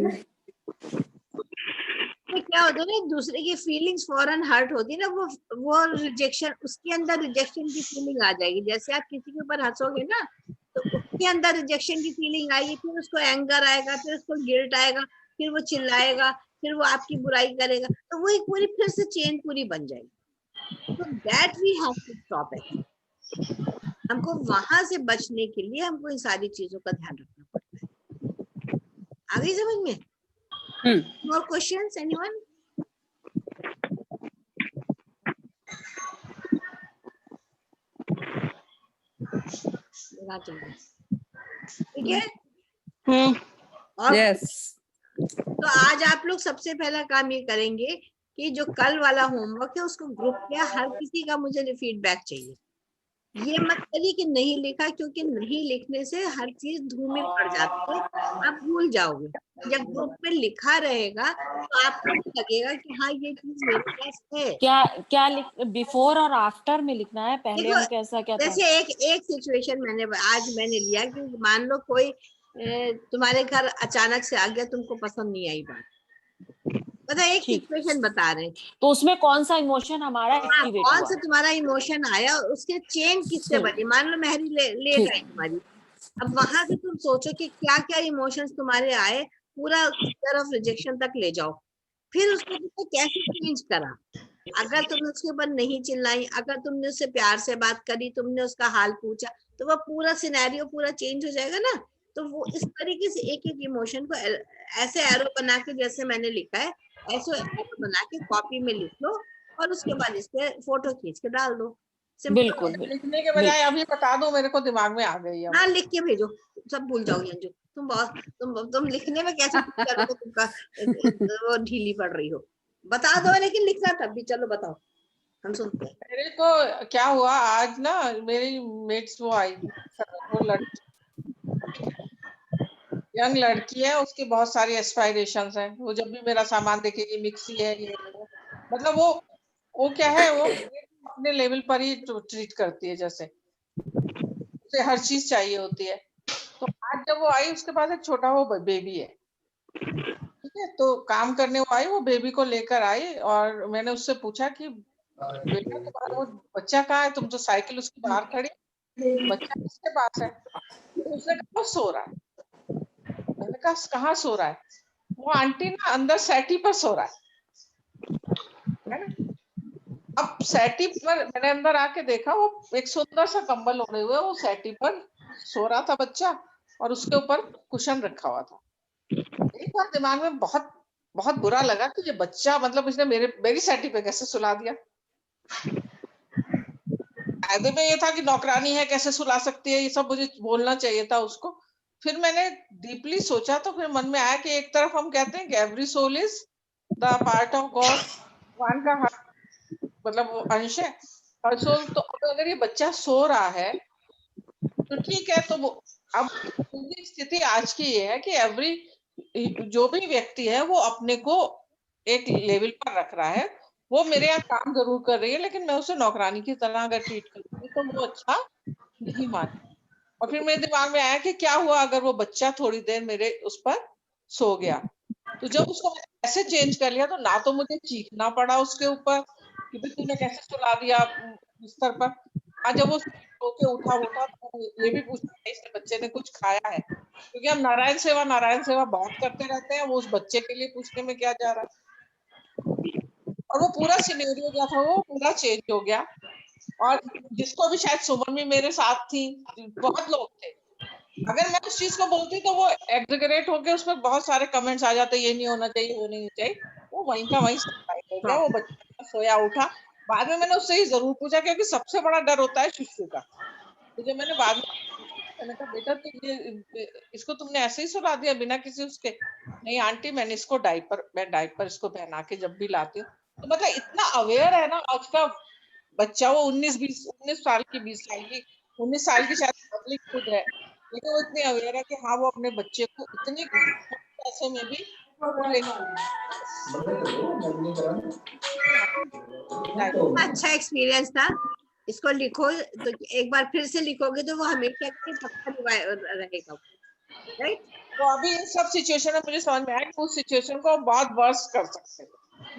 क्या होता है ना, एक दूसरे की फीलिंग्स फौरन हर्ट होती है ना, वो रिजेक्शन, उसके अंदर रिजेक्शन की फीलिंग आ जाएगी। जैसे आप किसी के ऊपर हंसोगे ना तो उसके अंदर रिजेक्शन की फीलिंग आएगी, फिर उसको एंगर आएगा, फिर उसको गिल्ट आएगा, फिर वो चिल्लाएगा, फिर वो आपकी बुराई करेगा, तो वो एक पूरी फिर से चेन पूरी बन जाएगी। तो that we have to stop it. हमको वहां से बचने के लिए हमको इन सारी चीजों का ध्यान रखना पड़ता है। आ गई समझ में? More questions, anyone? ठीक है। और यस। तो आज आप लोग सबसे पहला काम ये करेंगे कि जो कल वाला होमवर्क है उसको ग्रुप में हर किसी का मुझे फीडबैक चाहिए। ये मत करिए कि नहीं लिखा, क्योंकि नहीं लिखने से हर चीज धूमिल पड़ जाती है, आप भूल जाओगे। जब ग्रुप में लिखा रहेगा तो आपको लगेगा कि हाँ ये चीज मेरे पास है। क्या बिफोर और आफ्टर में लिखना है? पहले हम कैसा क्या था? जैसे एक सिचुएशन मैंने लिया कि मान लो कोई तुम्हारे घर अचानक से आ गया, तुमको पसंद नहीं आई बात, मतलब एक सिचुएशन बता रहे हैं, तो उसमें कौन सा इमोशन हमारा एक्टिवेट कौन हुआ? सा तुम्हारा इमोशन आया, उसके चेन किससे बनी। मान लो मेहरी लेट आई तुम्हारी, अब वहां से तुम सोचो कि क्या क्या इमोशंस तुम्हारे आए, पूरा तरफ रिजेक्शन तक ले जाओ, फिर उसको तुमने कैसे चेंज करा। अगर तुमने उसके ऊपर नहीं चिल्लाई, अगर तुमने उससे प्यार से बात करी, तुमने उसका हाल पूछा, तो वो पूरा सिनेरियो पूरा चेंज हो जाएगा ना। तो वो इस तरीके से एक एक इमोशन को ऐसे एरो बना के, जैसे मैंने लिखा है ऐसे एरो बना के कॉपी में लिख लो, और उसके बाद इस पे फोटो खींच के डाल दो। बिल्कुल। लिखने के बजाय अभी बता दो, मेरे को दिमाग में आ गई है। हाँ, लिख के भेजो, सब भूल जाओगे अंजू। तुम लिखने में कैसे तुमका वो ढीली पड़ रही हो। बता दो, लेकिन लिखना तब भी। चलो बताओ, हम सुनते हैं। मेरे को क्या हुआ आज ना, मेरी मेट्स वो आई, वो यंग लड़की है, उसकी बहुत सारी एस्पायरेशंस हैं। वो जब भी मेरा सामान देखेगी, मिक्सी है ये, मतलब वो क्या है, वो अपने लेवल पर ही ट्रीट करती है, जैसे उसे हर चीज चाहिए होती है। तो आज जब वो आई, उसके पास एक छोटा वो बेबी है, ठीक है। तो काम करने वो आई, वो बेबी को लेकर आई, और मैंने उससे पूछा कि बेटा तुम्हारा वो बच्चा कहाँ है, तुम तो साइकिल उसकी बाहर खड़ी, बच्चा किसके पास है? तो उसने कहा वो सो रहा है। मैंने कहा कहाँ सो रहा है? वो आंटी ना अंदर सैटी पर सो रहा है ना। अब सैटी पर मैंने अंदर आके देखा, वो एक सुंदर सा कंबल ओढ़े हुए वो सैटी पर सो रहा था बच्चा, और उसके ऊपर कुशन रखा हुआ था। एक बार दिमाग में बहुत बहुत बुरा लगा कि ये बच्चा, मतलब इसने मेरी सैटी पे कैसे सुला दिया। फायदे में ये था कि नौकरानी है, कैसे सुला सकती है, ये सब मुझे बोलना चाहिए था उसको। फिर मैंने डीपली सोचा, तो फिर मन में आया कि एक तरफ हम कहते हैं कि every soul is the part of God, भगवान का मतलब वो अंश है हर सोल। तो अगर ये बच्चा सो रहा है तो ठीक है। तो अब स्थिति आज की ये है कि जो भी व्यक्ति है वो अपने को एक लेवल पर रख रहा है। वो मेरे यहाँ काम जरूर कर रही है, लेकिन मैं उसे नौकरानी की तरह अगर ट्रीट करूंगी तो वो अच्छा नहीं माने। और फिर मेरे दिमाग में आया कि क्या हुआ अगर वो बच्चा थोड़ी देर मेरे उस पर सो गया। तो जब उसको ऐसे चेंज कर लिया, तो ना तो मुझे चीखना पड़ा उसके ऊपर कि भाई तूने कैसे सुला दिया बिस्तर पर। आज जब वो सो के उठा तो ये भी पूछा इस बच्चे ने कुछ खाया है, क्योंकि हम नारायण सेवा बहुत करते रहते हैं। वो उस बच्चे के लिए पूछने में क्या जा रहा है। और वो पूरा सिनेरियो जो था वो पूरा चेंज हो गया। और जिसको भी शायद सुमन भी मेरे साथ थी, बहुत लोग थे, अगर मैं उस चीज को बोलती तो वो एग्जैगरेट होके उसमें बहुत सारे कमेंट्स आ जाते, ये नहीं होना चाहिए, वो नहीं चाहिए। वो वहीं का वहीं सब्सिडाइज हो गया। वो बच्चा सोया उठा। बाद में मैंने उससे ही जरूर पूछा, क्योंकि सबसे बड़ा डर होता है शिशु का। तो जब मैंने बाद में मैंने कहा बेटा इसको तुमने ऐसे ही सुला दिया बिना किसी उसके? नहीं आंटी, मैंने इसको डायपर इसको पहना के जब भी लाती हूँ। तो मतलब इतना अवेयर है ना आज का बच्चा। वो 19 साल की, 20 साल की, 19 साल की शायद पब्लिक खुद है, लेकिन वो इतनी अवेयर है कि हाँ वो अपने बच्चे को इतने पैसे में भी वो अच्छा एक्सपीरियंस था। इसको लिखो, तो एक बार फिर से लिखोगे तो वो हमेशा के लिए पक्का रहेगा, राइट? तो अभी इन सब सिचुएशन में मुझे समझ में आया कि उस सिचुएशन को हम बहुत वर्स कर सकते हैं।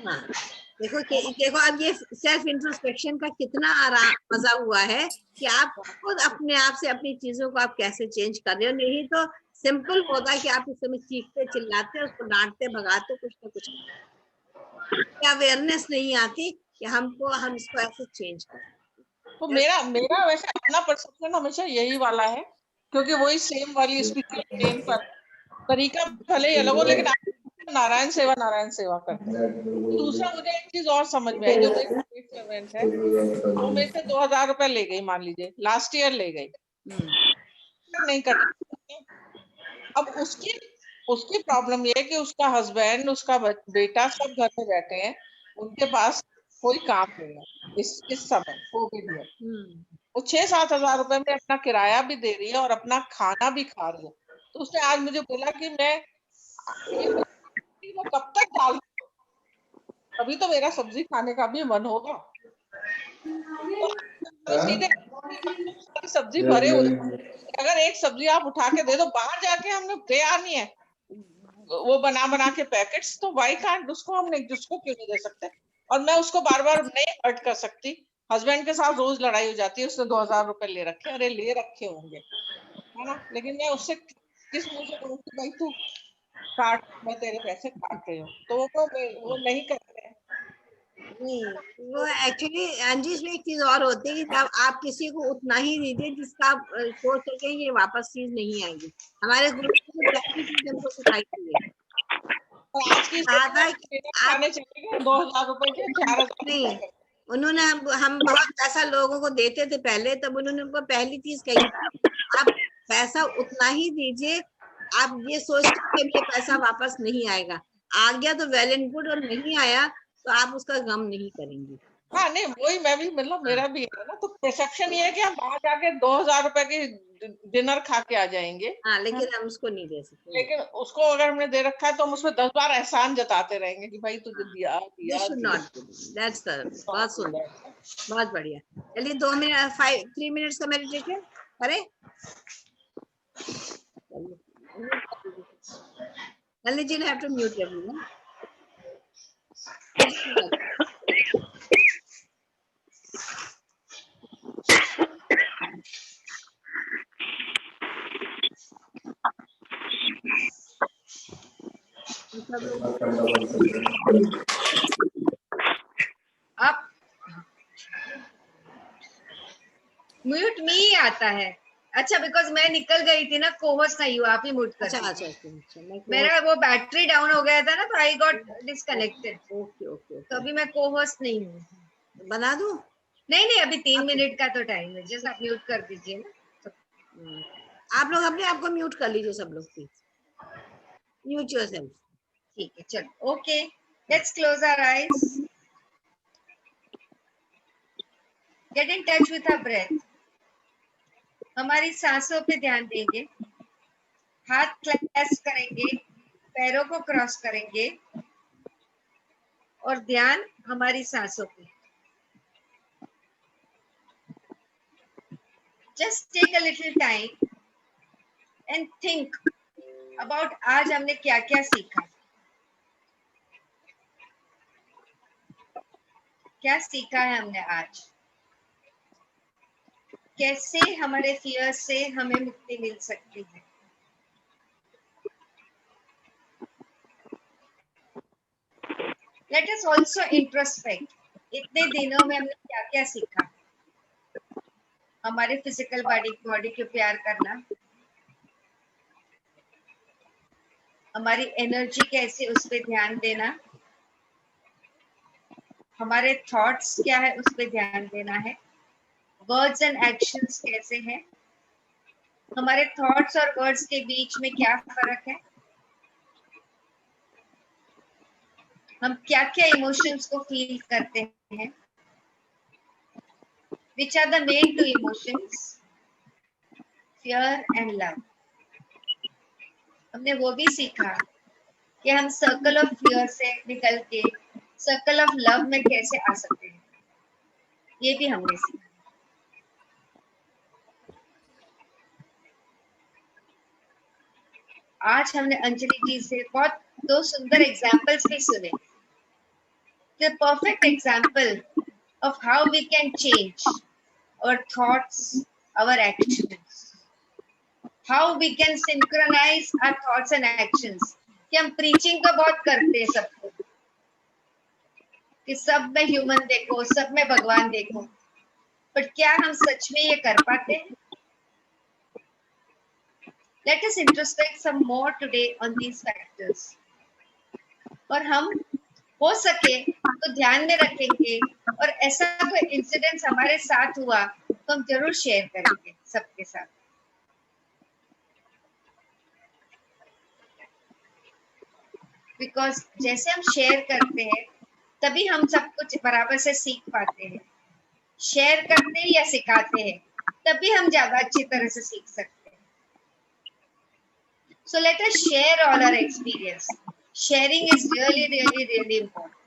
हाँ, देखो अब ये सेल्फ इंट्रोस्पेक्शन का कितना मजा हुआ है कि आप खुद अपने आप से अपनी चीजों को आप कैसे चेंज कर रहे हो। नहीं तो सिंपल होता है कि आप इस समय चीखते चिल्लाते, उसको डांटते भगाते, कुछ ना कुछ अवेयरनेस नहीं आती कि हम इसको ऐसे चेंज करें। तो मेरा वैसे अपना परसेप्शन हमेशा यही वाला है, क्योंकि वही सेम वाली स्पिरिचुअल प्लेन पर तरीका भले ही अलग हो, लेकिन आप नारायण सेवा करते हैं। दूसरा मुझे एक चीज और समझ में आई, जो मेरी स्टेट सर्वेंट है, वो मेरे से 2000 रुपए ले गई, मान लीजिए लास्ट ईयर ले गई, नहीं कर। अब उसकी प्रॉब्लम ये है कि उसका हस्बैंड, उसका बेटा सब घर में बैठे हैं, उनके पास कोई काम नहीं है इस समय कोविड में। वो 6-7 हजार रुपए में अपना किराया भी दे रही है और अपना खाना भी खा रही है। तो उसने आज मुझे बोला कि मैं कब तक डाल, अभी तो मेरा सब्जी खाने का भी मन होगा। तो सीधे सब्जी भरे हुए, अगर एक सब्जी आप उठा के दे दो, बाहर जाके हमने दे आनी है वो बना के पैकेट्स, तो वाई कांट उसको हमने जिसको क्यों नहीं दे सकते? और मैं उसको बार बार नहीं हर्ट कर सकती। हस्बैंड के साथ रोज लड़ाई हो जाती है, उसने 2000 रुपए ले रखे, अरे ले रखे होंगे, है ना, लेकिन मैं उससे किस मुंह से कहूँ कि भाई तू काट, मैं तेरे पैसे काट रही हूँ, तो वो नहीं करते हैं। नहीं, वो एक्चुअली अंजी इसमें एक चीज और होती है कि जब आप किसी को उतना ही दीजिए जिसका आप सोच सके ये वापस चीज नहीं आएगी। हमारे ग्रुप में पहली चीज हमको सिखाई गई है, और आज की खाने चलेंगे 2000 रुपए के 4000 नहीं, उन्होंने हम बहुत पैसा लोगों को देते थे पहले, तब उन्होंने हमको पहली चीज कही थी, आप पैसा उतना ही दीजिए, आप ये सोच के ये पैसा वापस नहीं आएगा, आ गया तो वेल एंड गुड, और नहीं आया तो आप उसका गम नहीं करेंगे। हाँ नहीं, वही मैं भी, मतलब मेरा भी है ना, तो परसेप्शन ये है कि हम बाहर जाके 2000 रुपए की डिनर खा के आ जाएंगे। हाँ, लेकिन हम उसको नहीं दे सकते। लेकिन उसको अगर हमने दे रखा है तो हम उसमें 10 बार एहसान जताते रहेंगे कि भाई तुझे दिया दिया दिया। दैट्स बहुत सुंदर, बहुत बढ़िया। चलिए 3 मिनट्स का मेडिटेशन करें। Lalit ji, you have to mute everyone. अब म्यूट मी आता है। अच्छा, बिकॉज मैं निकल गई थी ना, कोहोस्ट नहीं हुआ, आप ही म्यूट कर। अच्छा, मेरा वो बैटरी डाउन हो गया था ना, तो आई गॉट डिस्कनेक्टेड। ओके। तो अभी मैं कोहोस्ट नहीं हूँ। बना दूं? नहीं, अभी 3 मिनट का तो टाइम है, जस्ट आप म्यूट कर दीजिए ना। आप लोग अपने आप को म्यूट कर लीजिए, सब लोग प्लीज म्यूट योरसेल्फ। ठीक है, चलो, okay, let's close our eyes, get in touch with our breath. हमारी सांसों पे ध्यान देंगे, हाथ क्लैस्प करेंगे, पैरों को क्रॉस करेंगे और ध्यान हमारी सांसों पे। Just take a little time and think about आज हमने क्या क्या सीखा। क्या सीखा है हमने आज, कैसे हमारे फियर से हमें मुक्ति मिल सकती है। लेट अस ऑल्सो इंट्रोस्पेक्ट, इतने दिनों में हमने क्या क्या सीखा। हमारे फिजिकल बॉडी को प्यार करना, हमारी एनर्जी कैसे, उस पर ध्यान देना, हमारे थॉट्स क्या है उस पर ध्यान देना है। वर्ड्स एंड एक्शंस कैसे हैं, हमारे थॉट्स और वर्ड्स के बीच में क्या फर्क है, हम क्या क्या इमोशंस को फील करते हैं, which are the main two emotions, fear and love. हमने वो भी सीखा कि हम सर्कल ऑफ फियर से निकल के सर्कल ऑफ लव में कैसे आ सकते हैं, ये भी हमने सीखा। आज हमने अंजलि जी से बहुत 2 सुंदर एग्जाम्पल्स भी सुने। The perfect example of how we can change our thoughts, our actions, how we can synchronize our thoughts and actions। कि हम preaching तो बहुत करते हैं सबको कि सब में ह्यूमन देखो, सब में भगवान देखो, पर क्या हम सच में ये कर पाते हैं? Let us introspect some more today on these factors। और हम हो सके तो ध्यान में रखेंगे, और ऐसा कोई इंसिडेंट हमारे साथ हुआ तो हम जरूर शेयर करेंगे सबके साथ। बिकॉज जैसे हम शेयर करते हैं तभी हम सब कुछ बराबर से सीख पाते हैं। शेयर करते हैं या सिखाते हैं तभी हम ज्यादा अच्छी तरह से सीख सकते हैं। So let us share all our experience। Sharing is really, really, really important।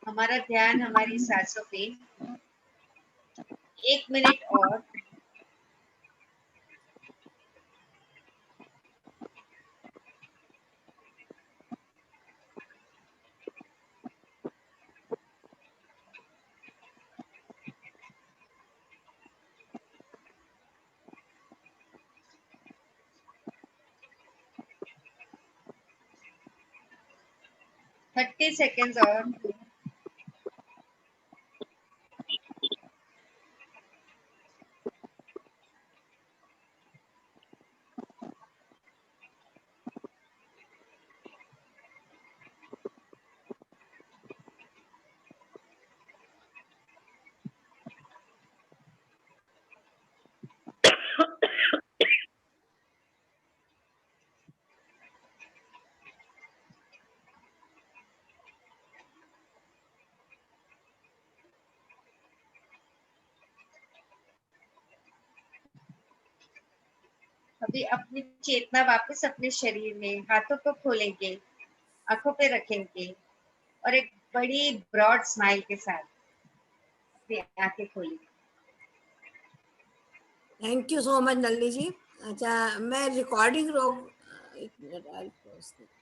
हमारा ध्यान हमारी सांसों पे 1 मिनट और। थर्टी सेकेंड्स और। अभी अपनी चेतना वापस अपने शरीर में, हाथों को खोलेंगे, आंखों पे रखेंगे और एक बड़ी ब्रॉड स्माइल के साथ अपनी आंखें खोलेंगे। Thank you so much Nalini ji. अच्छा, मैं रिकॉर्डिंग रोक, एक मिनट।